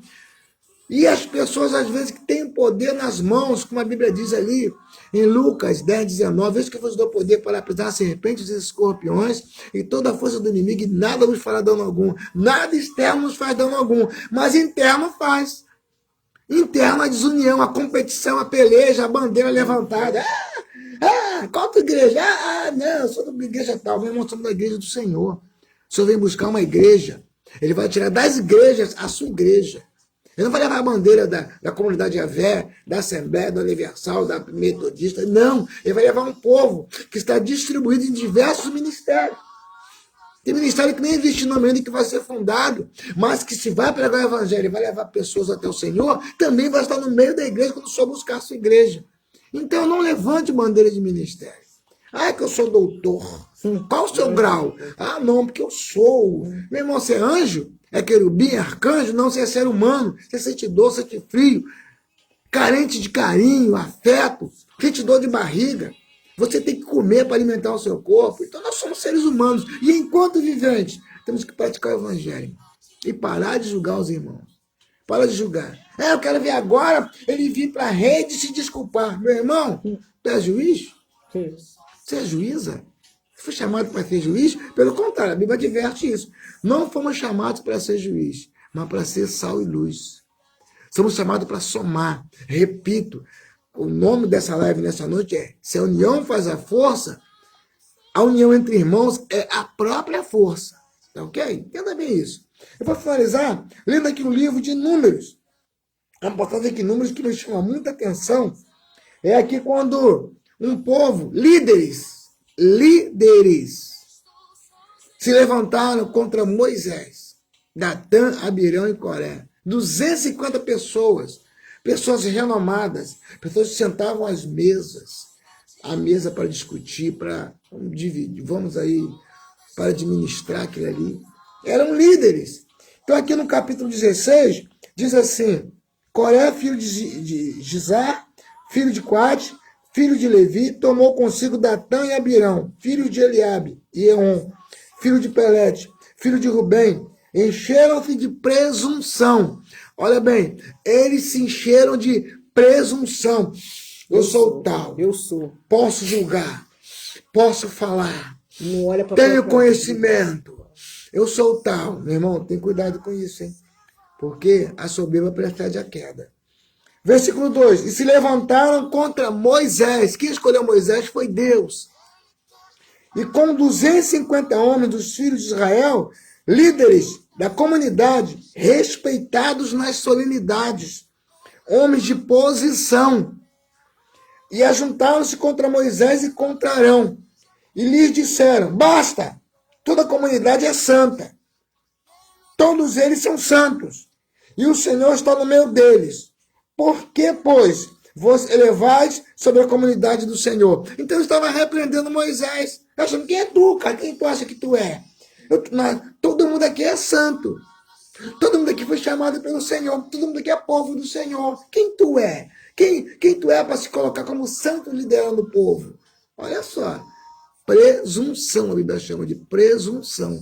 A: E as pessoas, às vezes, que têm poder nas mãos, como a Bíblia diz ali, em Lucas 10, 19, veja que eu vos dou poder para pisar serpentes e escorpiões e toda a força do inimigo, e nada vos fará dano algum. Nada externo nos faz dano algum, mas interno faz. Interno a desunião, a competição, a peleja, a bandeira levantada. Qual tua igreja? Não, eu sou da igreja tal. Meu irmão, somos da igreja do Senhor. O Senhor vem buscar uma igreja. Ele vai tirar das igrejas a sua igreja. Ele não vai levar a bandeira da comunidade Javé, da Assembleia, da Universal, da Metodista. Não, ele vai levar um povo que está distribuído em diversos ministérios. Tem ministério que nem existe nome ainda, que vai ser fundado, mas que se vai pregar o evangelho e vai levar pessoas até o Senhor, também vai estar no meio da igreja quando o Senhor buscar a sua igreja. Então não levante bandeira de ministério. É que eu sou doutor. Qual o seu grau? Não, porque eu sou. Meu irmão, você é anjo? É querubim, é arcanjo? Não, você é ser humano. Você sente dor, sente frio, carente de carinho, afeto, sente dor de barriga. Você tem que comer para alimentar o seu corpo. Então nós somos seres humanos. E enquanto viventes, temos que praticar o evangelho. E parar de julgar os irmãos. Para de julgar. Eu quero ver agora ele vir para a rede se desculpar. Meu irmão, tu é juiz? Você é juíza? Você foi chamado para ser juiz? Pelo contrário, a Bíblia adverte isso. Não fomos chamados para ser juiz, mas para ser sal e luz. Somos chamados para somar. Repito, o nome dessa live nessa noite é: se a união faz a força, a união entre irmãos é a própria força. Tá ok? Entenda bem isso. Eu vou finalizar lendo aqui um livro de Números. Uma passagem aqui em Números que me chama muita atenção. É aqui quando um povo, líderes, se levantaram contra Moisés, Datã, Abirão e Coré. 250 pessoas renomadas, pessoas que sentavam às mesas, a mesa para discutir, para dividir, para administrar aquilo ali. Eram líderes. Então aqui no capítulo 16, diz assim: Coré, filho de Gizar, filho de Coate, filho de Levi, tomou consigo Datã e Abirão, filho de Eliabe, e Eon, filho de Pelete, filho de Rubem, encheram-se de presunção. Olha bem, eles se encheram de presunção. Eu sou tal.
B: Eu sou.
A: Posso julgar. Posso falar.
B: Não olha pra
A: tenho conhecimento. Eu sou tal. Meu irmão, tem cuidado com isso, hein? Porque a soberba precede a queda. Versículo 2. E se levantaram contra Moisés. Quem escolheu Moisés foi Deus. E com 250 homens dos filhos de Israel, líderes da comunidade, respeitados nas solenidades, homens de posição, e ajuntaram-se contra Moisés e contra Arão, e lhes disseram: basta, toda a comunidade é santa, todos eles são santos, e o Senhor está no meio deles. Por que, pois, vos elevais sobre a comunidade do Senhor? Então eu estava repreendendo Moisés, achando: quem é tu, cara? Quem tu acha que tu é? Todo mundo aqui é santo. Todo mundo aqui foi chamado pelo Senhor. Todo mundo aqui é povo do Senhor. Quem tu é? Quem tu é para se colocar como santo liderando o povo? Olha só. Presunção, a Bíblia chama de presunção.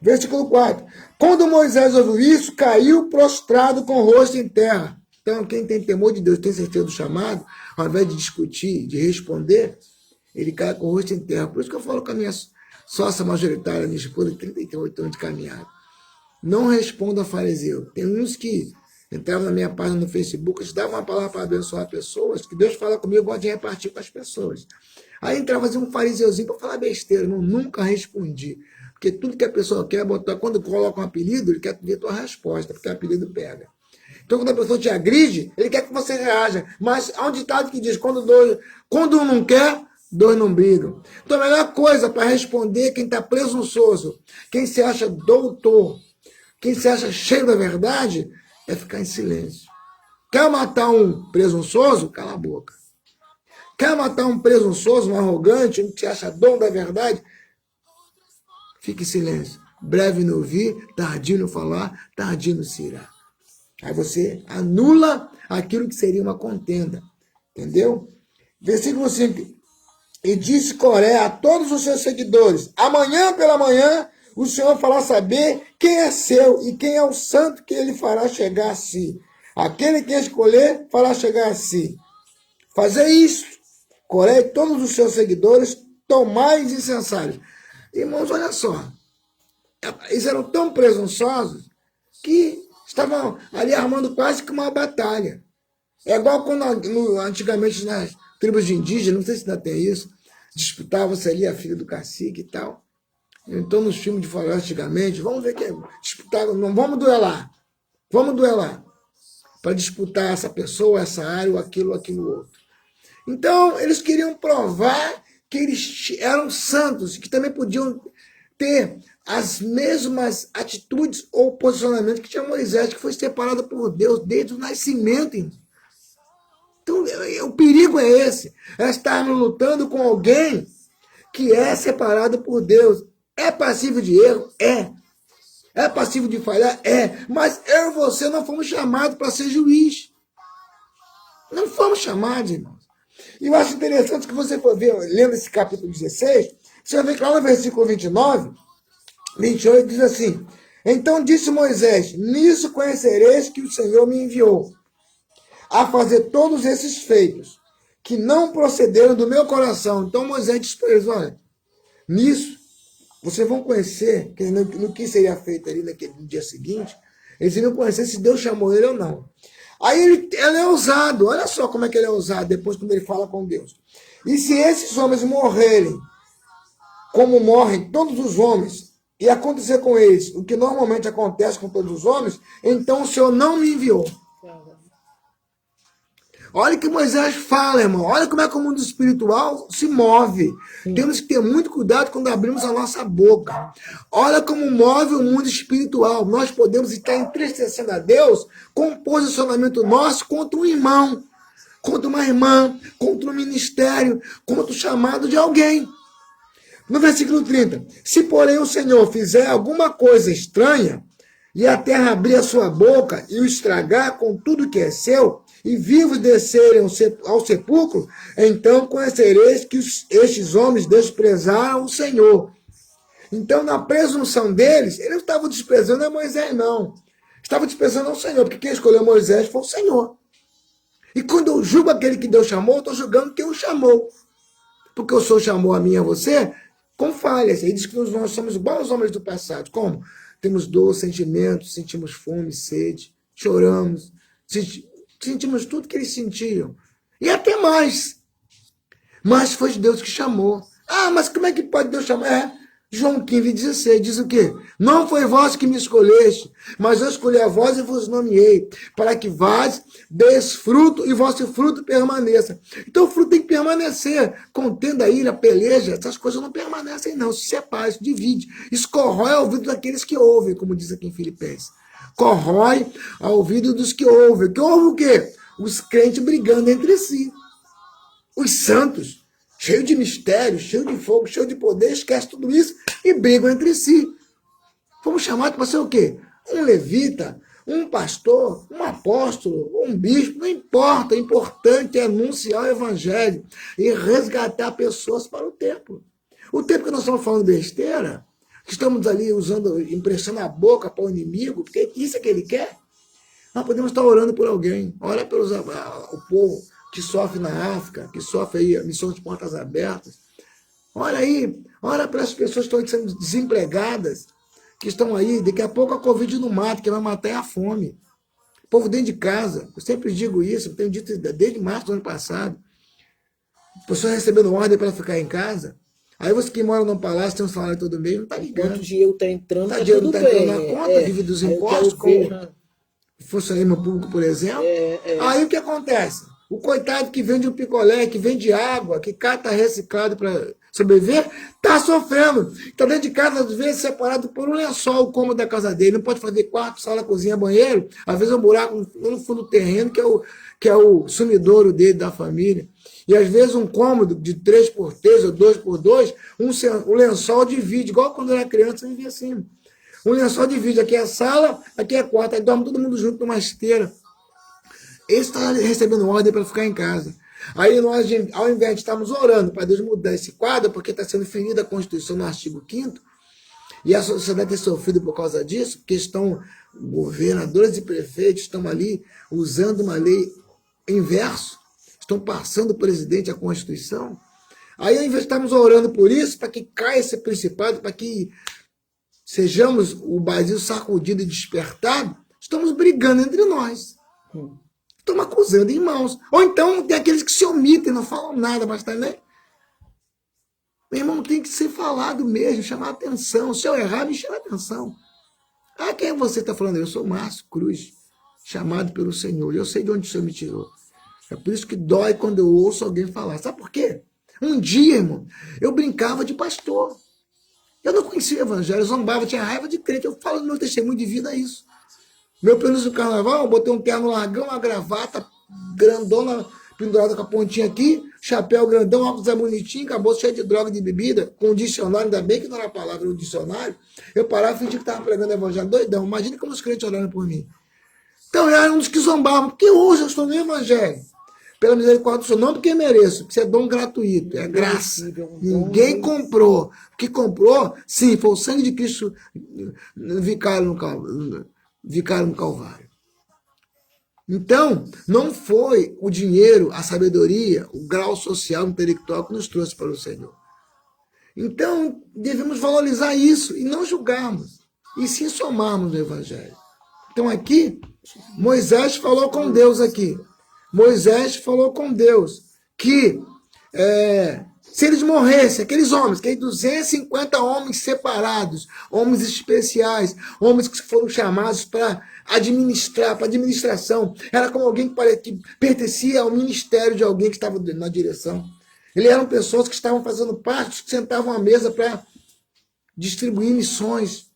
A: Versículo 4. Quando Moisés ouviu isso, caiu prostrado com o rosto em terra. Então, quem tem temor de Deus, tem certeza do chamado, ao invés de discutir, de responder, ele cai com o rosto em terra. Por isso que eu falo com a minha sócia majoritária, minha esposa, de 38 anos de caminhada: não responda a fariseu. Tem uns que entravam na minha página no Facebook, eles davam uma palavra para abençoar pessoas, que Deus fala comigo, eu gosto de repartir com as pessoas. Aí entrava assim um fariseuzinho para falar besteira. Eu nunca respondi. Porque tudo que a pessoa quer botar, quando coloca um apelido, ele quer ver a tua resposta, porque o apelido pega. Então, quando a pessoa te agride, ele quer que você reaja. Mas há um ditado que diz: quando um não quer, dois não brigam. Então, a melhor coisa para responder quem está presunçoso, quem se acha doutor, quem se acha cheio da verdade, é ficar em silêncio. Quer matar um presunçoso? Cala a boca. Quer matar um presunçoso, um arrogante, um que se acha dono da verdade? Fique em silêncio. Breve no ouvir, tardio no falar, tardio no se irá. Aí você anula aquilo que seria uma contenda. Entendeu? Versículo 5. E disse Coré a todos os seus seguidores: amanhã pela manhã o Senhor fará saber quem é seu e quem é o santo que ele fará chegar a si. Aquele que escolher fará chegar a si. Fazer isso. Coré e todos os seus seguidores, tomai os incensários. Irmãos, olha só. Eles eram tão presunçosos que estavam ali armando quase que uma batalha. É igual quando antigamente nas tribos de indígenas, não sei se ainda tem isso, disputava-se ali a filha do cacique e tal. Então, nos filmes de floresta antigamente, vamos ver que disputavam, não vamos duelar, para disputar essa pessoa, essa área, ou aquilo outro. Então, eles queriam provar que eles eram santos, que também podiam ter as mesmas atitudes ou posicionamentos que tinha Moisés, que foi separado por Deus desde o nascimento, irmão. Então, o perigo é esse. É estarmos lutando com alguém que é separado por Deus. É passível de erro? É. É passível de falhar? É. Mas eu e você não fomos chamados para ser juiz. Não fomos chamados, irmãos. E eu acho interessante que você for ver, lendo esse capítulo 16, você vai ver que lá no versículo 29, 28, diz assim: então disse Moisés, nisso conhecereis que o Senhor me enviou a fazer todos esses feitos, que não procederam do meu coração. Então Moisés disse para eles: olha, nisso, vocês vão conhecer, no que seria feito ali no dia seguinte, eles iriam conhecer se Deus chamou ele ou não. Aí ele é ousado, olha só como é que ele é ousado, depois quando ele fala com Deus. E se esses homens morrerem, como morrem todos os homens, e acontecer com eles o que normalmente acontece com todos os homens, então o Senhor não me enviou. Olha o que Moisés fala, irmão. Olha como é que o mundo espiritual se move. Sim. Temos que ter muito cuidado quando abrimos a nossa boca. Olha como move o mundo espiritual. Nós podemos estar entristecendo a Deus com um posicionamento nosso contra um irmão, contra uma irmã, contra um ministério, contra o chamado de alguém. No versículo 30. Se, porém, o Senhor fizer alguma coisa estranha, e a terra abrir a sua boca e o estragar com tudo que é seu, e vivos descerem ao sepulcro, então conhecereis que estes homens desprezaram o Senhor. Então, na presunção deles, eles não estavam desprezando a Moisés, não. Estavam desprezando ao Senhor, porque quem escolheu Moisés foi o Senhor. E quando eu julgo aquele que Deus chamou, eu estou julgando quem o chamou. Porque o Senhor chamou a mim e a você com falhas. Ele diz que nós somos igual aos homens do passado. Como? Temos dor, sentimentos, sentimos fome, sede, choramos, sentimos tudo que eles sentiam. E até mais. Mas foi Deus que chamou. Ah, mas como é que pode Deus chamar? João 15,16 diz o quê? Não foi vós que me escolheste, mas eu escolhi a vós e vos nomeei, para que vós deis fruto e vosso fruto permaneça. Então o fruto tem que permanecer. Contenda, ira, peleja, essas coisas não permanecem não. Se separa, se divide. Isso corrói o ouvido daqueles que ouvem, como diz aqui em Filipenses. Corrói ao ouvido dos que ouvem. Que ouvem o quê? Os crentes brigando entre si. Os santos, cheio de mistério, cheio de fogo, cheio de poder, esquece tudo isso e brigam entre si. Fomos chamados para ser o quê? Um levita, um pastor, um apóstolo, um bispo, não importa. O importante é anunciar o evangelho e resgatar pessoas para o templo. O tempo que nós estamos falando besteira, que estamos ali usando, emprestando a boca para o inimigo, porque isso é que ele quer, nós podemos estar orando por alguém. Ora pelos o povo que sofre na África, que sofre aí a missão de portas abertas. Olha aí, olha para as pessoas que estão sendo desempregadas, que estão aí, daqui a pouco a Covid não mata, que vai matar é a fome. O povo dentro de casa, eu sempre digo isso, eu tenho dito desde março do ano passado, pessoas recebendo ordem para ficar em casa, aí você que mora num palácio, tem um salário todo mês, não está ligando.
B: Quanto dinheiro está entrando,
A: tá dinheiro está entrando na conta, vive dos impostos, como funcionário público, por exemplo. Aí o que acontece? O coitado que vende um picolé, que vende água, que cata reciclado para sobreviver, está sofrendo. Está dentro de casa, às vezes, separado por um lençol, o cômodo da casa dele. Não pode fazer quarto, sala, cozinha, banheiro. Às vezes é um buraco no fundo do terreno, que é o sumidouro dele, da família. E às vezes um cômodo de 3x3 ou 2x2, um lençol divide, igual quando eu era criança, eu vivia assim. Um lençol divide, aqui é a sala, aqui é a quarto, aí dorme todo mundo junto numa esteira. Esse está recebendo ordem para ficar em casa. Aí nós, ao invés de estarmos orando para Deus mudar esse quadro, porque está sendo ferida a Constituição no artigo 5º, e a sociedade tem sofrido por causa disso, porque governadores e prefeitos estão ali usando uma lei inverso, estão passando o presidente a Constituição. Aí, ao invés de estarmos orando por isso, para que caia esse principado, para que sejamos o Brasil sacudido e despertado, estamos brigando entre nós. Estamos acusando irmãos. Ou então tem aqueles que se omitem, não falam nada, mas também. Meu irmão, tem que ser falado mesmo, chamar atenção. Se eu errar, me chama atenção. Ah, quem é você que está falando? Eu sou Márcio Cruz, chamado pelo Senhor. E eu sei de onde o Senhor me tirou. É por isso que dói quando eu ouço alguém falar. Sabe por quê? Um dia, irmão, eu brincava de pastor. Eu não conhecia o evangelho, eu zombava, tinha raiva de crente. Eu falo no meu testemunho de vida isso. Meu penúltimo carnaval, eu botei um terno largão, uma gravata grandona, pendurada com a pontinha aqui, chapéu grandão, óculos bonitinho, acabou cheio de droga, de bebida, com um dicionário, ainda bem que não era a palavra, era um dicionário. Eu parava e fingi que estava pregando o evangelho, doidão. Imagina como os crentes oraram por mim. Então eu era um dos que zombavam, porque hoje eu estou no evangelho. Pela misericórdia do Senhor, não porque mereço, porque isso é dom gratuito, é graça. Ninguém comprou. O que comprou, sim, foi o sangue de Cristo vicário no Calvário. Então, não foi o dinheiro, a sabedoria, o grau social, intelectual que nos trouxe para o Senhor. Então, devemos valorizar isso e não julgarmos, e sim somarmos no Evangelho. Então, aqui, Moisés falou com Deus aqui. Moisés falou com Deus que se eles morressem, aqueles homens, que 250 homens separados, homens especiais, homens que foram chamados para administrar, para administração, era como alguém que pertencia ao ministério de alguém que estava na direção. Eles eram pessoas que estavam fazendo parte, que sentavam à mesa para distribuir missões,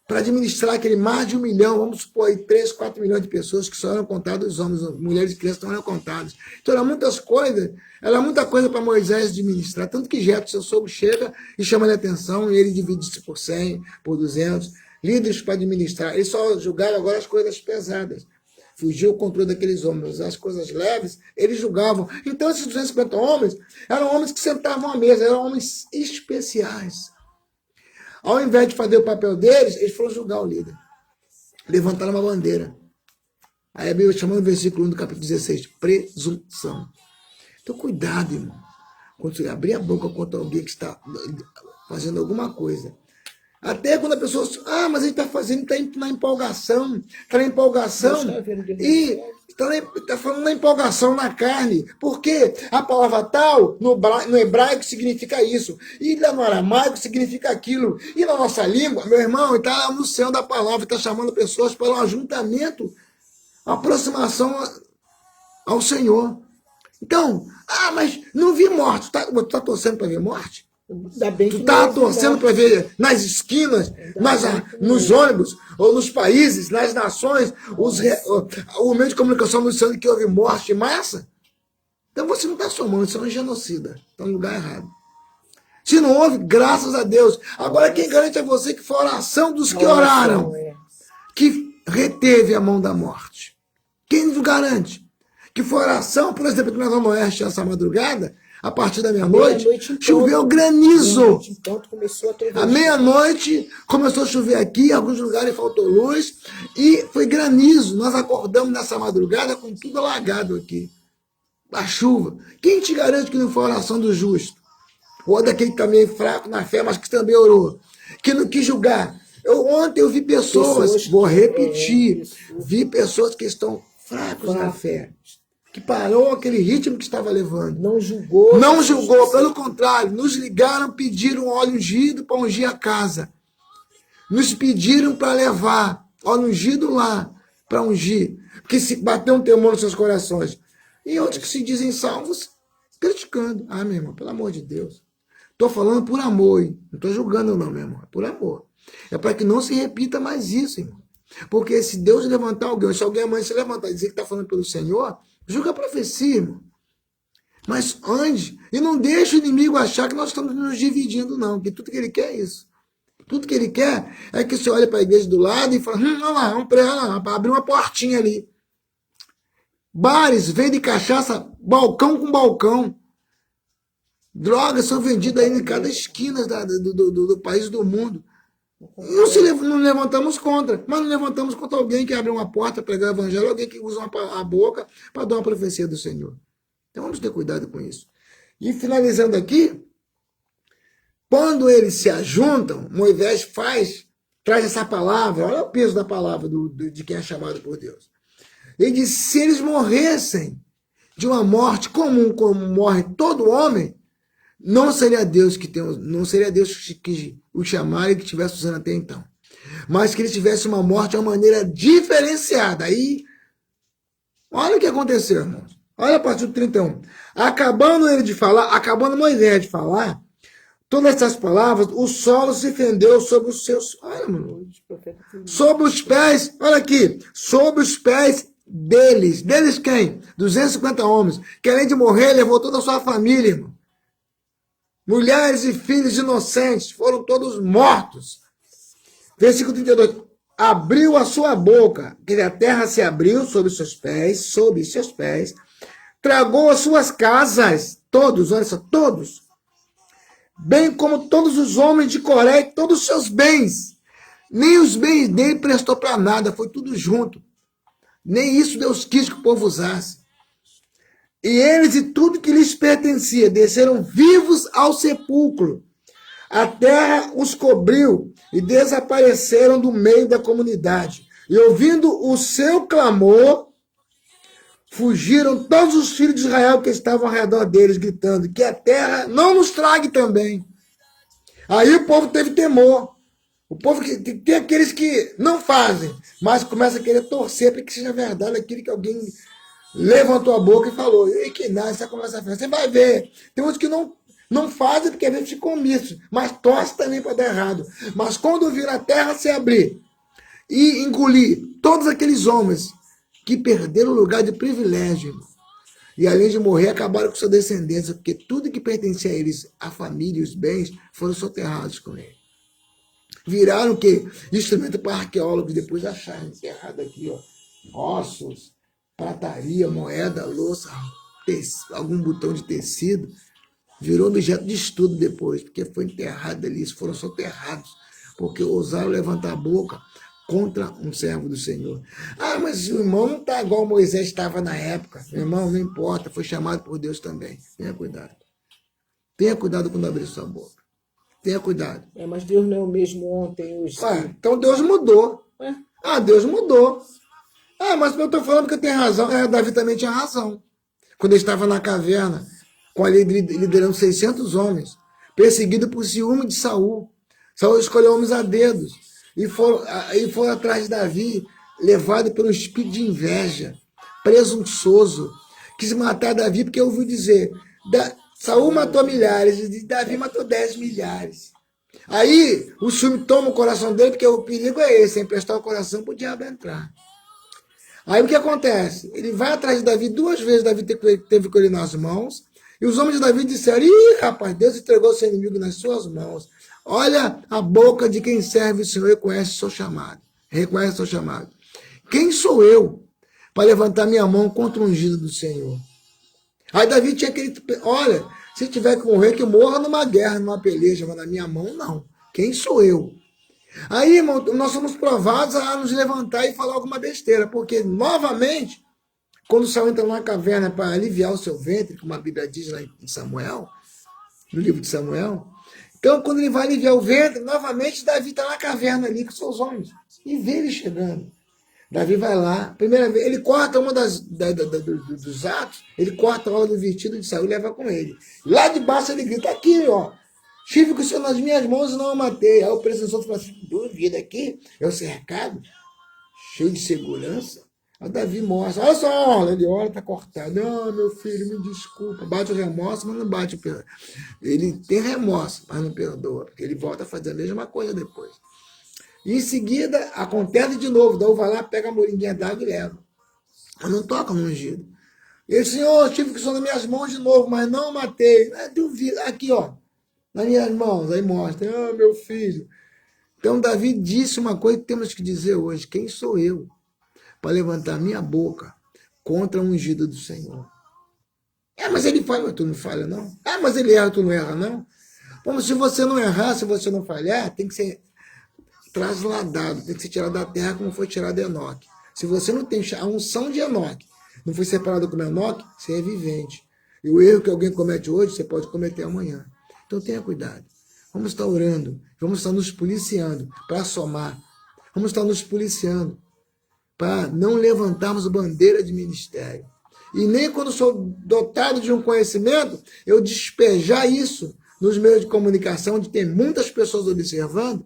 A: para administrar aquele mais de 1 milhão, vamos supor aí 3, 4 milhões de pessoas que só eram contadas, os homens, mulheres e crianças não eram contadas. Então era muitas coisas, era muita coisa para Moisés administrar, tanto que Jetro, seu sogro, chega e chama a atenção, e ele divide-se por 100, por 200, líderes para administrar. Ele só julgava agora as coisas pesadas. Fugiu o controle daqueles homens, as coisas leves, eles julgavam. Então esses 250 homens eram homens que sentavam à mesa, eram homens especiais. Ao invés de fazer o papel deles, eles foram julgar o líder. Levantaram uma bandeira. Aí a Bíblia chamando o versículo 1 do capítulo 16, presunção. Então cuidado, irmão. Quando você abrir a boca contra alguém que está fazendo alguma coisa. Até quando a pessoa, mas ele está fazendo, está na empolgação. Está na empolgação. E está falando na empolgação na carne. Porque a palavra tal, no hebraico, significa isso. E lá no aramaico significa aquilo. E na nossa língua, meu irmão, está anunciando a palavra, está chamando pessoas para um ajuntamento, aproximação ao Senhor. Então, mas não vi morte. Tu está torcendo para ver morte? Tu está torcendo para ver nas esquinas, nos ônibus, ou nos países, nas nações, o meio de comunicação anunciando que houve morte em massa? Então você não está somando, você é um genocida. Está no lugar errado. Se não houve, graças a Deus. Agora quem garante a você que foi a oração dos que oraram, que reteve a mão da morte? Quem nos garante? Que foi a oração, por exemplo, que nós vamos ao oeste essa madrugada, a partir da meia-noite, choveu granizo. À meia-noite começou a chover aqui, em alguns lugares faltou luz, e foi granizo. Nós acordamos nessa madrugada com tudo alagado aqui. A chuva. Quem te garante que não foi a oração do justo? Ou daquele que está meio fraco na fé, mas que também orou. Que não quis julgar. Ontem eu vi pessoas, vou repetir, vi pessoas que estão fracos na fé. Que parou aquele ritmo que estava levando.
B: Não julgou.
A: Não julgou, pelo contrário. Nos ligaram, pediram óleo ungido para ungir a casa. Nos pediram para levar óleo ungido lá, para ungir. Porque se bateu um temor nos seus corações. E outros que se dizem salvos, criticando. Meu irmão, pelo amor de Deus. Estou falando por amor, hein? Não estou julgando não, meu irmão. É por amor. É para que não se repita mais isso, irmão. Porque se Deus levantar alguém, se alguém amanhã se levantar e dizer que está falando pelo Senhor, julga a profecia, irmão. Mas ande e não deixe o inimigo achar que nós estamos nos dividindo, não. Que tudo que ele quer é isso. Tudo que ele quer é que você olhe para a igreja do lado e fale, olha lá, vamos abrir uma portinha ali. Bares, vende cachaça, balcão com balcão. Drogas são vendidas aí em cada esquina do país do mundo. Não levantamos contra, mas não levantamos contra alguém que abre uma porta para pregar o evangelho, alguém que usa a boca para dar uma profecia do Senhor. Então vamos ter cuidado com isso. E finalizando aqui, quando eles se ajuntam, Moisés traz essa palavra, olha o peso da palavra de quem é chamado por Deus. Ele diz, se eles morressem de uma morte comum, como morre todo homem, não seria Deus que o chamaram e que estivesse usando até então. Mas que ele tivesse uma morte de uma maneira diferenciada. Aí, olha o que aconteceu, irmãos. Olha a partir do 31. Acabando Moisés de falar, todas essas palavras, o solo se fendeu sobre os seus... Olha, mano. Sobre os pés, olha aqui. Sobre os pés deles. Deles quem? 250 homens. Que além de morrer, levou toda a sua família, irmão. Mulheres e filhos inocentes foram todos mortos. Versículo 32. Abriu a sua boca, que a terra se abriu sob seus pés, tragou as suas casas, todos, olha só, todos, bem como todos os homens de Coré e todos os seus bens. Nem os bens dele prestou para nada, foi tudo junto. Nem isso Deus quis que o povo usasse. E eles e tudo que lhes pertencia desceram vivos ao sepulcro. A terra os cobriu e desapareceram do meio da comunidade. E ouvindo o seu clamor, fugiram todos os filhos de Israel que estavam ao redor deles, gritando que a terra não nos trague também. Aí o povo teve temor. O povo tem aqueles que não fazem, mas começa a querer torcer para que seja verdade aquilo que alguém levantou a boca e falou. E que nada, essa conversa feia. Você vai ver. Tem uns que não fazem porque a gente ficam omisso, mas torce também para dar errado. Mas quando vir a terra se abrir e engolir todos aqueles homens que perderam o lugar de privilégio, e além de morrer, acabaram com sua descendência, porque tudo que pertencia a eles, a família e os bens, foram soterrados com ele. Viraram o quê? Instrumento para arqueólogos, depois acharam enterrado aqui, ó, ossos, prataria, moeda, louça, algum botão de tecido. Virou objeto de estudo depois, porque foi enterrado ali, foram soterrados, porque ousaram levantar a boca contra um servo do Senhor. Ah, mas o irmão não está igual Moisés estava na época. Meu irmão, não importa, foi chamado por Deus também. Tenha cuidado. Tenha cuidado quando abrir sua boca. Tenha cuidado.
B: Mas Deus não é o mesmo ontem, hoje.
A: Então Deus mudou. Deus mudou. Mas eu estou falando que eu tenho razão. Davi também tinha razão. Quando ele estava na caverna, com ali liderando 600 homens, perseguido por ciúme de Saul. Saul escolheu homens a dedos. E foram atrás de Davi, levado pelo espírito de inveja, presunçoso. Quis matar Davi porque ouviu dizer, Saul matou milhares, e Davi matou 10 milhares. Aí o ciúme toma o coração dele, porque o perigo é esse, emprestar o coração para o diabo entrar. Aí o que acontece? Ele vai atrás de Davi 2 vezes, Davi teve com ele nas mãos, e os homens de Davi disseram, rapaz, Deus entregou seu inimigo nas suas mãos. Olha a boca de quem serve o Senhor e conhece o seu chamado. Reconhece o seu chamado. Quem sou eu para levantar minha mão contra o ungido do Senhor? Aí Davi tinha aquele... Olha, se tiver que morrer, que morra numa guerra, numa peleja, mas na minha mão, não. Quem sou eu? Aí, irmão, nós somos provados a nos levantar e falar alguma besteira, porque, novamente, quando Saul entra numa caverna para aliviar o seu ventre, como a Bíblia diz lá em Samuel, no livro de Samuel, então, quando ele vai aliviar o ventre, novamente Davi está na caverna ali com seus homens. E vê ele chegando. Davi vai lá, primeira vez, ele corta uma dos atos, ele corta a hora do vestido de Saul e leva com ele. Lá de baixo ele grita, aqui, ó, tive com o Senhor nas minhas mãos e não o matei. Aí o presidente fala assim, duvida aqui, é o cercado, cheio de segurança. Aí Davi mostra, olha só, ele olha, está cortado. Não, meu filho, me desculpa. Bate o remorso, mas não bate o perdão. Ele tem remorso, mas não perdoa, porque ele volta a fazer a mesma coisa depois. E em seguida, acontece de novo. Daí vai lá, pega a moringuinha d'água e leva. Mas não toca no ungido. Ele, Senhor, tive que o Senhor nas minhas mãos de novo, mas não matei. Duvido. Aqui, ó, nas minhas mãos. Aí mostra, meu filho. Então, Davi disse uma coisa que temos que dizer hoje: quem sou eu para levantar minha boca contra o ungido do Senhor? Mas ele falha, tu não falha, não? Mas ele erra, tu não erra, não? Como se você não errar, se você não falhar, tem que ser trasladado, tem que ser tirado da terra como foi tirado Enoque. Se você não tem a unção de Enoque, não foi separado como Enoque, você é vivente. E o erro que alguém comete hoje, você pode cometer amanhã. Então tenha cuidado. Vamos estar orando, vamos estar nos policiando para somar. Vamos estar nos policiando para não levantarmos bandeira de ministério. E nem quando sou dotado de um conhecimento, eu despejar isso nos meios de comunicação, onde tem muitas pessoas observando,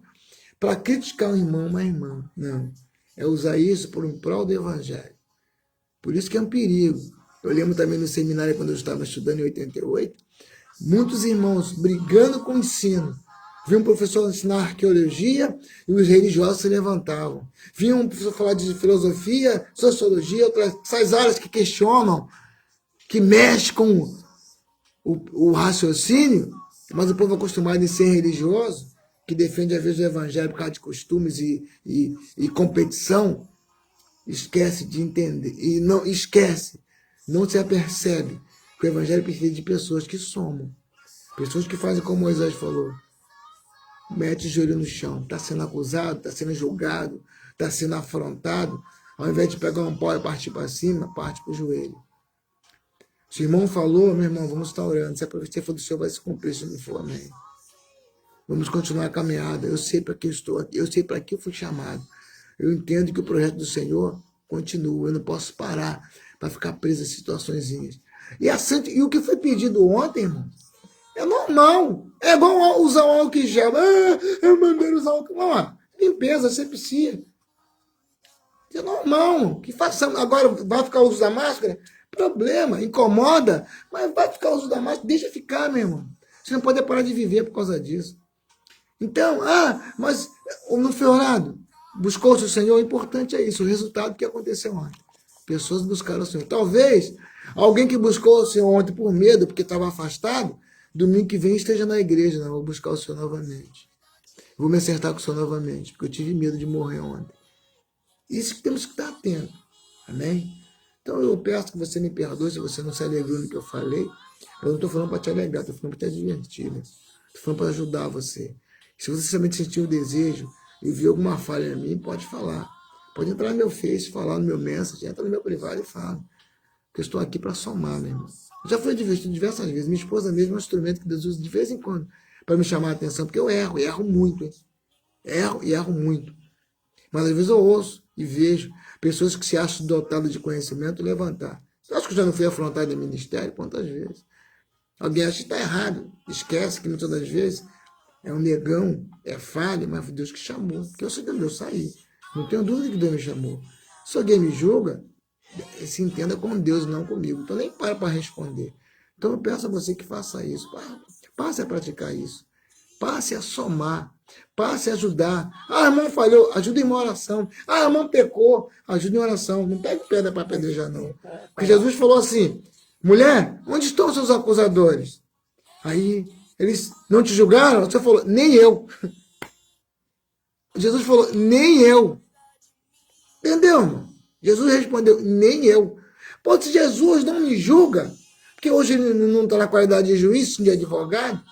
A: para criticar um irmão, uma irmã. Não. É usar isso por um prol do evangelho. Por isso que é um perigo. Eu lembro também no seminário, quando eu estava estudando em 88, muitos irmãos brigando com o ensino. Vinha um professor ensinar arqueologia e os religiosos se levantavam. Vinha um professor falar de filosofia, sociologia, essas áreas que questionam, que mexem com o raciocínio, mas o povo acostumado em ser religioso, que defende às vezes o evangelho por causa de costumes e competição, esquece de entender. E não esquece, não se apercebe que o evangelho precisa de pessoas que somam. Pessoas que fazem como Moisés falou. Mete o joelho no chão, está sendo acusado, está sendo julgado, está sendo afrontado, ao invés de pegar um pau e partir para cima, parte para o joelho. Se o irmão falou, meu irmão, vamos estar orando, se a profecia for do Senhor, vai se cumprir, se não for, amém. Vamos continuar a caminhada, eu sei para que eu estou aqui, eu sei para que eu fui chamado, eu entendo que o projeto do Senhor continua, eu não posso parar para ficar preso a situaçõezinhas. E o que foi pedido ontem, irmão, é normal. É bom usar um álcool em gel. Eu mandei usar álcool. Não, limpeza, sepsia. É normal. Que faça. Agora vai ficar o uso da máscara? Problema, incomoda, mas vai ficar o uso da máscara. Deixa ficar, meu irmão. Você não pode parar de viver por causa disso. Então, mas no Fiorado, buscou-se o Senhor. O importante é isso, o resultado que aconteceu ontem. Pessoas buscaram o Senhor. Talvez alguém que buscou o Senhor ontem por medo, porque estava afastado, domingo que vem esteja na igreja, né? Vou buscar o Senhor novamente. Vou me acertar com o Senhor novamente, porque eu tive medo de morrer ontem. Isso que temos que estar atentos. Amém? Então eu peço que você me perdoe se você não se alegrou no que eu falei. Eu não estou falando para te alegrar, estou falando para te divertir. Né? Estou falando para ajudar você. Se você realmente sentiu o desejo e viu alguma falha em mim, pode falar. Pode entrar no meu Face, falar no meu message, entra no meu privado e fala. Porque eu estou aqui para somar, meu irmão. Já foi divertido diversas vezes. Minha esposa mesmo é um instrumento que Deus usa de vez em quando para me chamar a atenção, porque eu erro muito. Hein? Erro muito. Mas às vezes eu ouço e vejo pessoas que se acham dotadas de conhecimento levantar. Você acha que eu já não fui afrontado em ministério? Quantas vezes? Alguém acha que está errado. Esquece que muitas das vezes é um negão, é falha, mas foi Deus que chamou. Porque eu sei de onde eu saí. Não tenho dúvida que Deus me chamou. Se alguém me julga, se entenda com Deus, não comigo. Então nem para responder. Então eu peço a você que faça isso. Passe a praticar isso. Passe a somar. Passe a ajudar. Irmão falhou, ajuda em uma oração. Irmão pecou, ajuda em oração. Não pegue pedra para apedrejar, não. Porque Jesus falou assim, mulher, onde estão os seus acusadores? Aí, eles não te julgaram? Você falou, nem eu. Jesus falou, nem eu. Entendeu, irmão? Jesus respondeu, nem eu. Pô, se Jesus não me julga, porque hoje ele não está na qualidade de juiz, de advogado,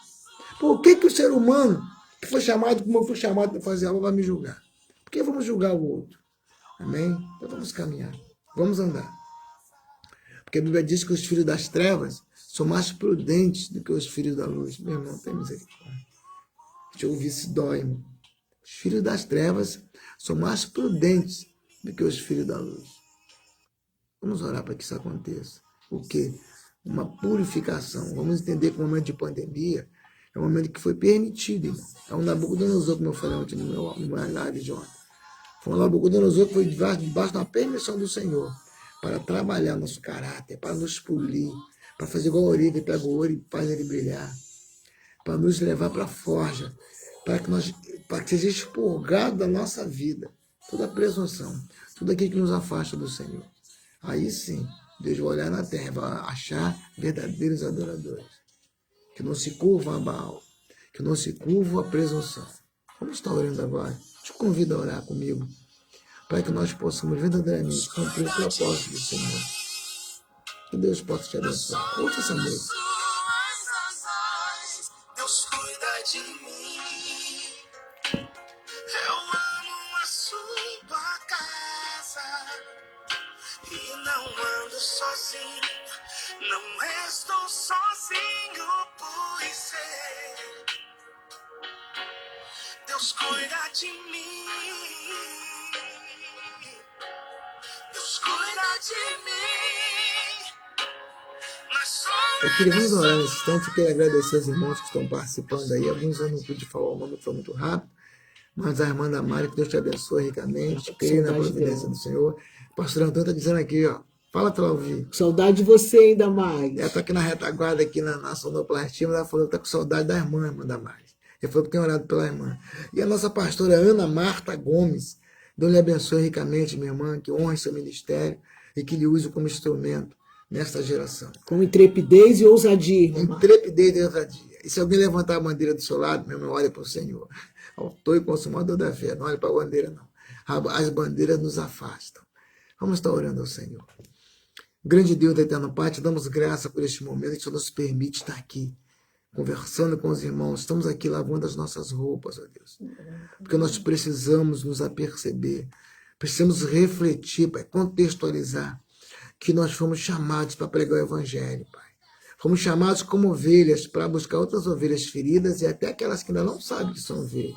A: por que o ser humano que foi chamado, como eu fui chamado para fazer algo, vai me julgar? Por que vamos julgar o outro? Amém? Então vamos caminhar, vamos andar. Porque a Bíblia diz que os filhos das trevas são mais prudentes do que os filhos da luz. Meu irmão, tem misericórdia. Deixa eu ouvir se dói, irmão. Os filhos das trevas são mais prudentes do que os filhos da luz. Vamos orar para que isso aconteça. O quê? Uma purificação. Vamos entender que o momento de pandemia é um momento que foi permitido, irmão. É um Nabucodonosor, como eu falei ontem no meu live de ontem. Foi um Nabucodonosor que foi debaixo da permissão do Senhor para trabalhar nosso caráter, para nos polir, para fazer igual a Orive, pega o ouro e faz ele brilhar, para nos levar para a forja, para que seja expurgado da nossa vida toda a presunção, tudo aquilo que nos afasta do Senhor. Aí sim, Deus vai olhar na terra, vai achar verdadeiros adoradores, que não se curvam a Baal, que não se curvam a presunção. Vamos Vamos estar orando agora. Te convido a orar comigo, para que nós possamos verdadeiramente cumprir o propósito do Senhor. Que Deus possa te abençoar. Ouça essa música.
C: Deus cuida de mim. Eu amo a sua casa e não ando sozinho. Não estou sozinho, pois sei. Deus cuida de mim. Deus cuida de mim.
A: Eu queria vamos orar nesse instante. Eu quero agradecer aos irmãos que estão participando aí. Alguns eu não pude falar o nome, foi muito rápido. Mas a irmã da Mari, que Deus te abençoe ricamente. Creio na providência do Senhor. O pastor Antônio está dizendo aqui, ó. Fala para ela ouvir.
B: Saudade de você ainda, Mari.
A: Ela está aqui na retaguarda, aqui na sonoplastia, mas ela falou que está com saudade da irmã da Mari. Ele falou que tem orado pela irmã. E a nossa pastora Ana Marta Gomes. Deus lhe abençoe ricamente, minha irmã, que honre seu ministério e que lhe use como instrumento nesta geração.
B: Com intrepidez e ousadia, irmã.
A: Intrepidez e ousadia. E se alguém levantar a bandeira do seu lado, meu irmão, olha para o Senhor. Autor e consumador da fé. Não olhe para a bandeira, não. As bandeiras nos afastam. Vamos estar orando ao Senhor. Grande Deus da eterna Pai, te damos graça por este momento que o Senhor nos permite estar aqui, conversando com os irmãos. Estamos aqui lavando as nossas roupas, ó Deus. Porque nós precisamos nos aperceber. Precisamos refletir, Pai, contextualizar que nós fomos chamados para pregar o Evangelho, Pai. Fomos chamados como ovelhas para buscar outras ovelhas feridas e até aquelas que ainda não sabem que são ovelhas.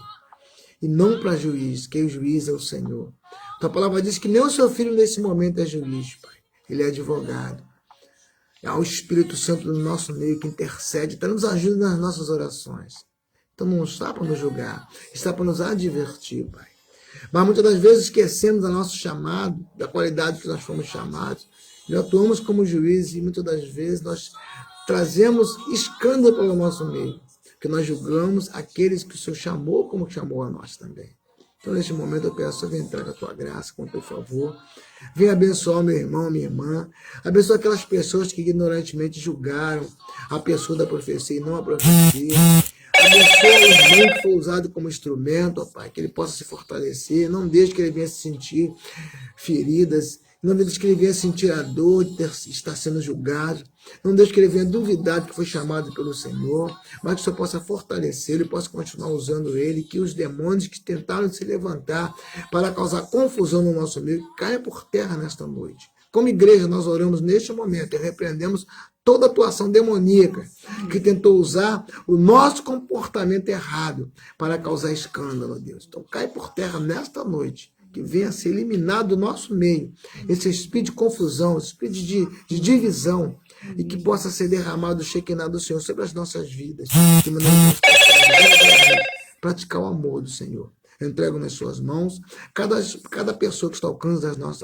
A: E não para juiz, que o juiz é o Senhor. Tua palavra diz que nem o seu filho nesse momento é juiz, Pai. Ele é advogado. Há o Espírito Santo no nosso meio que intercede, está nos ajuda nas nossas orações. Então não está para nos julgar, está para nos advertir, Pai. Mas muitas das vezes esquecemos do nosso chamado, da qualidade que nós fomos chamados. E atuamos como juízes e muitas das vezes nós trazemos escândalo para o nosso meio, porque nós julgamos aqueles que o Senhor chamou como chamou a nós também. Então, neste momento, eu peço, vem entrar com a tua graça, com o teu favor. Vem abençoar meu irmão, minha irmã. Abençoa aquelas pessoas que ignorantemente julgaram a pessoa da profecia e não a profecia. Abençoa o irmão que foi usado como instrumento, ó Pai, que ele possa se fortalecer. Não deixe que ele venha se sentir feridas. Não deixe que ele venha sentir a dor de estar sendo julgado. Não deixe que ele venha duvidar de que foi chamado pelo Senhor, mas que o Senhor possa fortalecer, ele possa continuar usando ele, que os demônios que tentaram se levantar para causar confusão no nosso meio caiam por terra nesta noite. Como igreja, nós oramos neste momento e repreendemos toda atuação demoníaca que tentou usar o nosso comportamento errado para causar escândalo, Deus. Então cai por terra nesta noite, que venha a ser eliminado do nosso meio esse espírito de confusão, esse espírito de divisão, e que possa ser derramado o Shekinah do Senhor sobre as nossas vidas, de maneira que nós possamos praticar o amor do Senhor. Eu entrego nas suas mãos cada pessoa que está ao alcance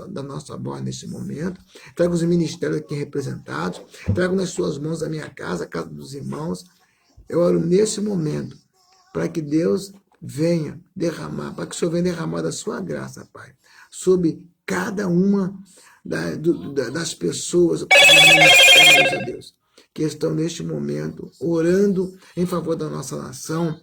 A: da nossa voz nesse momento. Trago os ministérios aqui representados. Trago nas suas mãos a minha casa, a casa dos irmãos. Eu oro nesse momento para que Deus venha derramar, para que o Senhor venha derramar da sua graça, Pai, sobre cada uma das pessoas, dos ministérios, ó Deus, que estão neste momento orando em favor da nossa nação.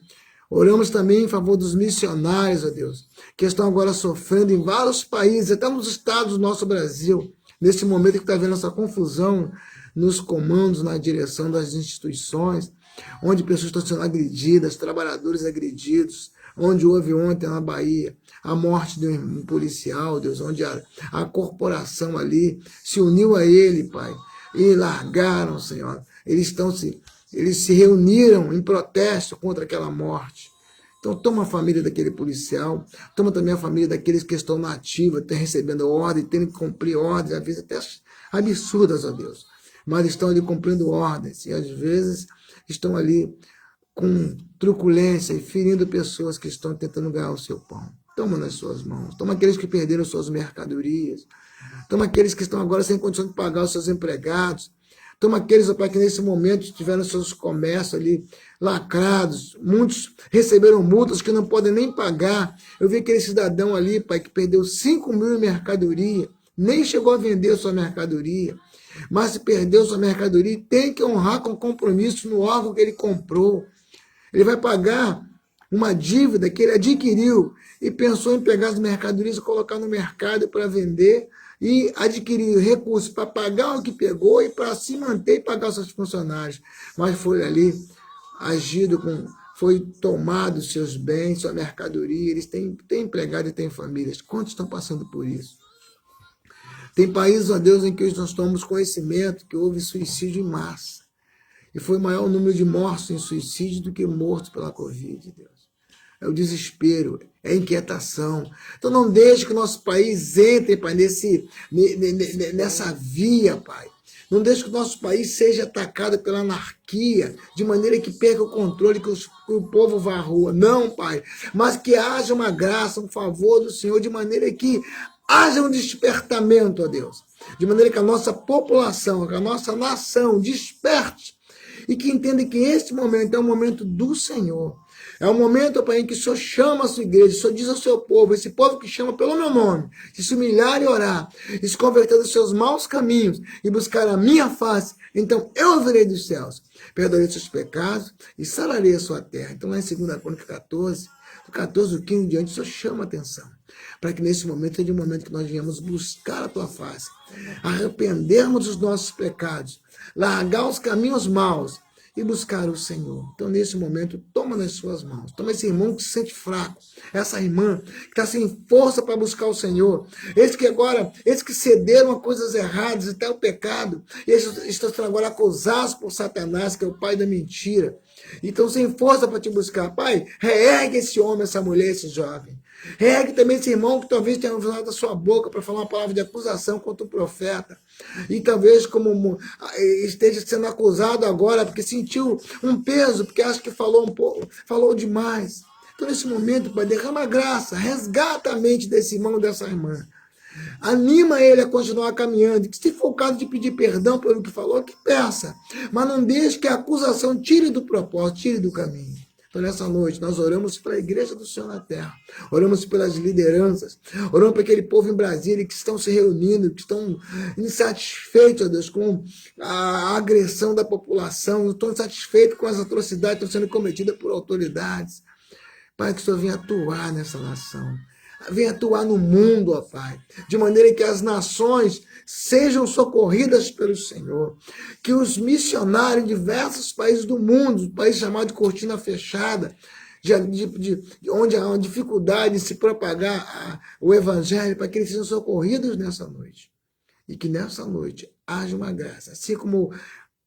A: Oramos também em favor dos missionários, ó Deus, que estão agora sofrendo em vários países, até nos estados do nosso Brasil, neste momento que está havendo essa confusão nos comandos, na direção das instituições, onde pessoas estão sendo agredidas, trabalhadores agredidos, onde houve ontem na Bahia a morte de um policial, Deus, onde a corporação ali se uniu a ele, Pai, e largaram, Senhor. Eles se reuniram em protesto contra aquela morte. Então toma a família daquele policial, toma também a família daqueles que estão na ativa, recebendo ordem, tendo que cumprir ordens, às vezes até absurdas, ó Deus, mas estão ali cumprindo ordens, e às vezes estão ali com truculência e ferindo pessoas que estão tentando ganhar o seu pão. Toma nas suas mãos. Toma aqueles que perderam suas mercadorias. Toma aqueles que estão agora sem condição de pagar os seus empregados. Toma aqueles, Pai, que nesse momento tiveram seus comércios ali lacrados. Muitos receberam multas que não podem nem pagar. Eu vi aquele cidadão ali, Pai, que perdeu 5 mil em mercadoria. Nem chegou a vender a sua mercadoria. Mas se perdeu sua mercadoria, tem que honrar com compromisso no órgão que ele comprou. Ele vai pagar uma dívida que ele adquiriu e pensou em pegar as mercadorias e colocar no mercado para vender e adquirir recursos para pagar o que pegou e para se manter e pagar os seus funcionários. Mas foi ali agido foi tomado seus bens, sua mercadoria, eles têm empregado e têm famílias. Quantos estão passando por isso? Tem países, ó Deus, em que nós tomamos conhecimento que houve suicídio em massa. E foi maior o número de mortos em suicídio do que mortos pela Covid, Deus. É o desespero, é a inquietação. Então não deixe que o nosso país entre, Pai, nessa via, Pai. Não deixe que o nosso país seja atacado pela anarquia, de maneira que perca o controle, que o povo vá à rua. Não, Pai, mas que haja uma graça, um favor do Senhor, de maneira que haja um despertamento, ó Deus. De maneira que a nossa população, que a nossa nação desperte e que entenda que este momento é o momento do Senhor. É o momento, Pai, em que o Senhor chama a sua igreja, o Senhor diz ao seu povo, esse povo que chama pelo meu nome, se humilhar e orar, e se converter dos seus maus caminhos e buscar a minha face, então eu ouvirei dos céus, perdoarei seus pecados e sararei a sua terra. Então lá em 2 Crônicas 14, do 14 ao 15 diante, o Senhor chama a atenção, para que nesse momento seja um momento que nós venhamos buscar a tua face, arrependermos dos nossos pecados, largar os caminhos maus, e buscar o Senhor. Então, nesse momento, toma nas suas mãos. Toma esse irmão que se sente fraco. Essa irmã que está sem força para buscar o Senhor. Esses que cederam a coisas erradas, até o pecado. Esses estão sendo agora acusados por Satanás, que é o pai da mentira. Então, sem força para te buscar. Pai, reergue esse homem, essa mulher, esse jovem. Reergue também esse irmão que talvez tenha usado a sua boca para falar uma palavra de acusação contra o profeta. E talvez como esteja sendo acusado agora porque sentiu um peso, porque acha que falou um pouco, falou demais. Então nesse momento, Pai, derrama graça, resgata a mente desse irmão, dessa irmã. Anima ele a continuar caminhando. Que se for o caso de pedir perdão pelo que falou, que peça. Mas não deixe que a acusação tire do propósito, tire do caminho. Então, nessa noite, nós oramos pela igreja do Senhor na terra, oramos pelas lideranças, oramos para aquele povo em Brasília que estão se reunindo, que estão insatisfeitos, ó Deus, com a agressão da população, estão insatisfeitos com as atrocidades que estão sendo cometidas por autoridades. Pai, que o Senhor venha atuar nessa nação. Venha atuar no mundo, ó Pai, de maneira que as nações sejam socorridas pelo Senhor. Que os missionários em diversos países do mundo, um país chamado de cortina fechada, onde há uma dificuldade em se propagar o evangelho, para que eles sejam socorridos nessa noite. E que nessa noite haja uma graça. Assim como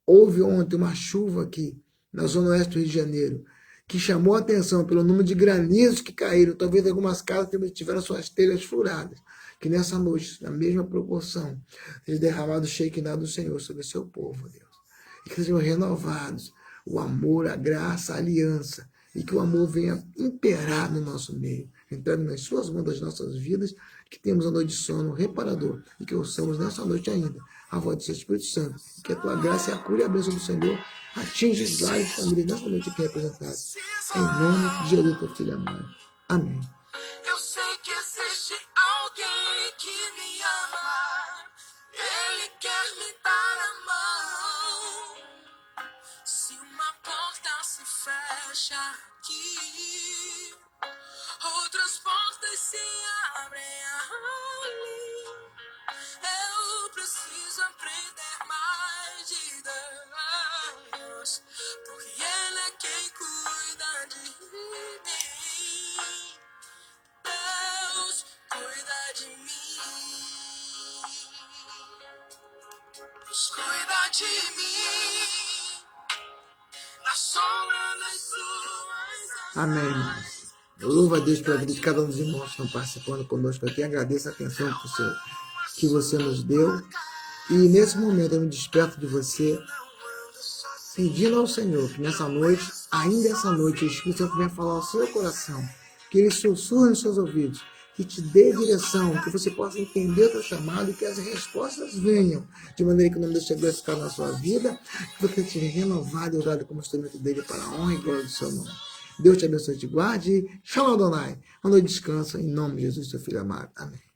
A: houve ontem uma chuva aqui, na zona oeste do Rio de Janeiro, que chamou a atenção pelo número de granizos que caíram, talvez algumas casas tiveram suas telhas furadas, que nessa noite, na mesma proporção, seja derramado o Shekinah do Senhor sobre o seu povo, Deus. E que sejam renovados o amor, a graça, a aliança, e que o amor venha imperar no nosso meio, entrando nas suas mãos das nossas vidas, que temos uma noite de sono reparador, e que ouçamos nessa noite ainda a voz do seu Espírito Santo, e que a tua graça e a cura e a bênção do Senhor atinja os lares de família nessa noite aqui representados. Em nome de Jesus, teu filho amado. Amém.
C: Eu sei que existe alguém que me ama. Ele quer me dar a mão. Se uma porta se fecha aqui, outras portas se abrem ali. Eu preciso aprender mais de Deus, porque Ele é quem cuida de mim. Deus cuida de mim. Deus cuida de mim. Na sombra das suas
A: Amém, irmãos. Eu louvo a Deus pela vida de cada um dos irmãos que estão participando conosco aqui. Agradeço a atenção que você nos deu. E nesse momento eu me desperto de você, pedindo ao Senhor que nessa noite, ainda essa noite, o Espírito Santo venha falar ao seu coração, que ele sussurre nos seus ouvidos, que te dê direção, que você possa entender o teu chamado e que as respostas venham, de maneira que o nome do Senhor ficar na sua vida, que você seja renovado e usado como instrumento dele para a honra e glória do seu nome. Deus te abençoe e te guarde. Shalom Adonai. Uma noite de descanso, em nome de Jesus, seu filho amado. Amém.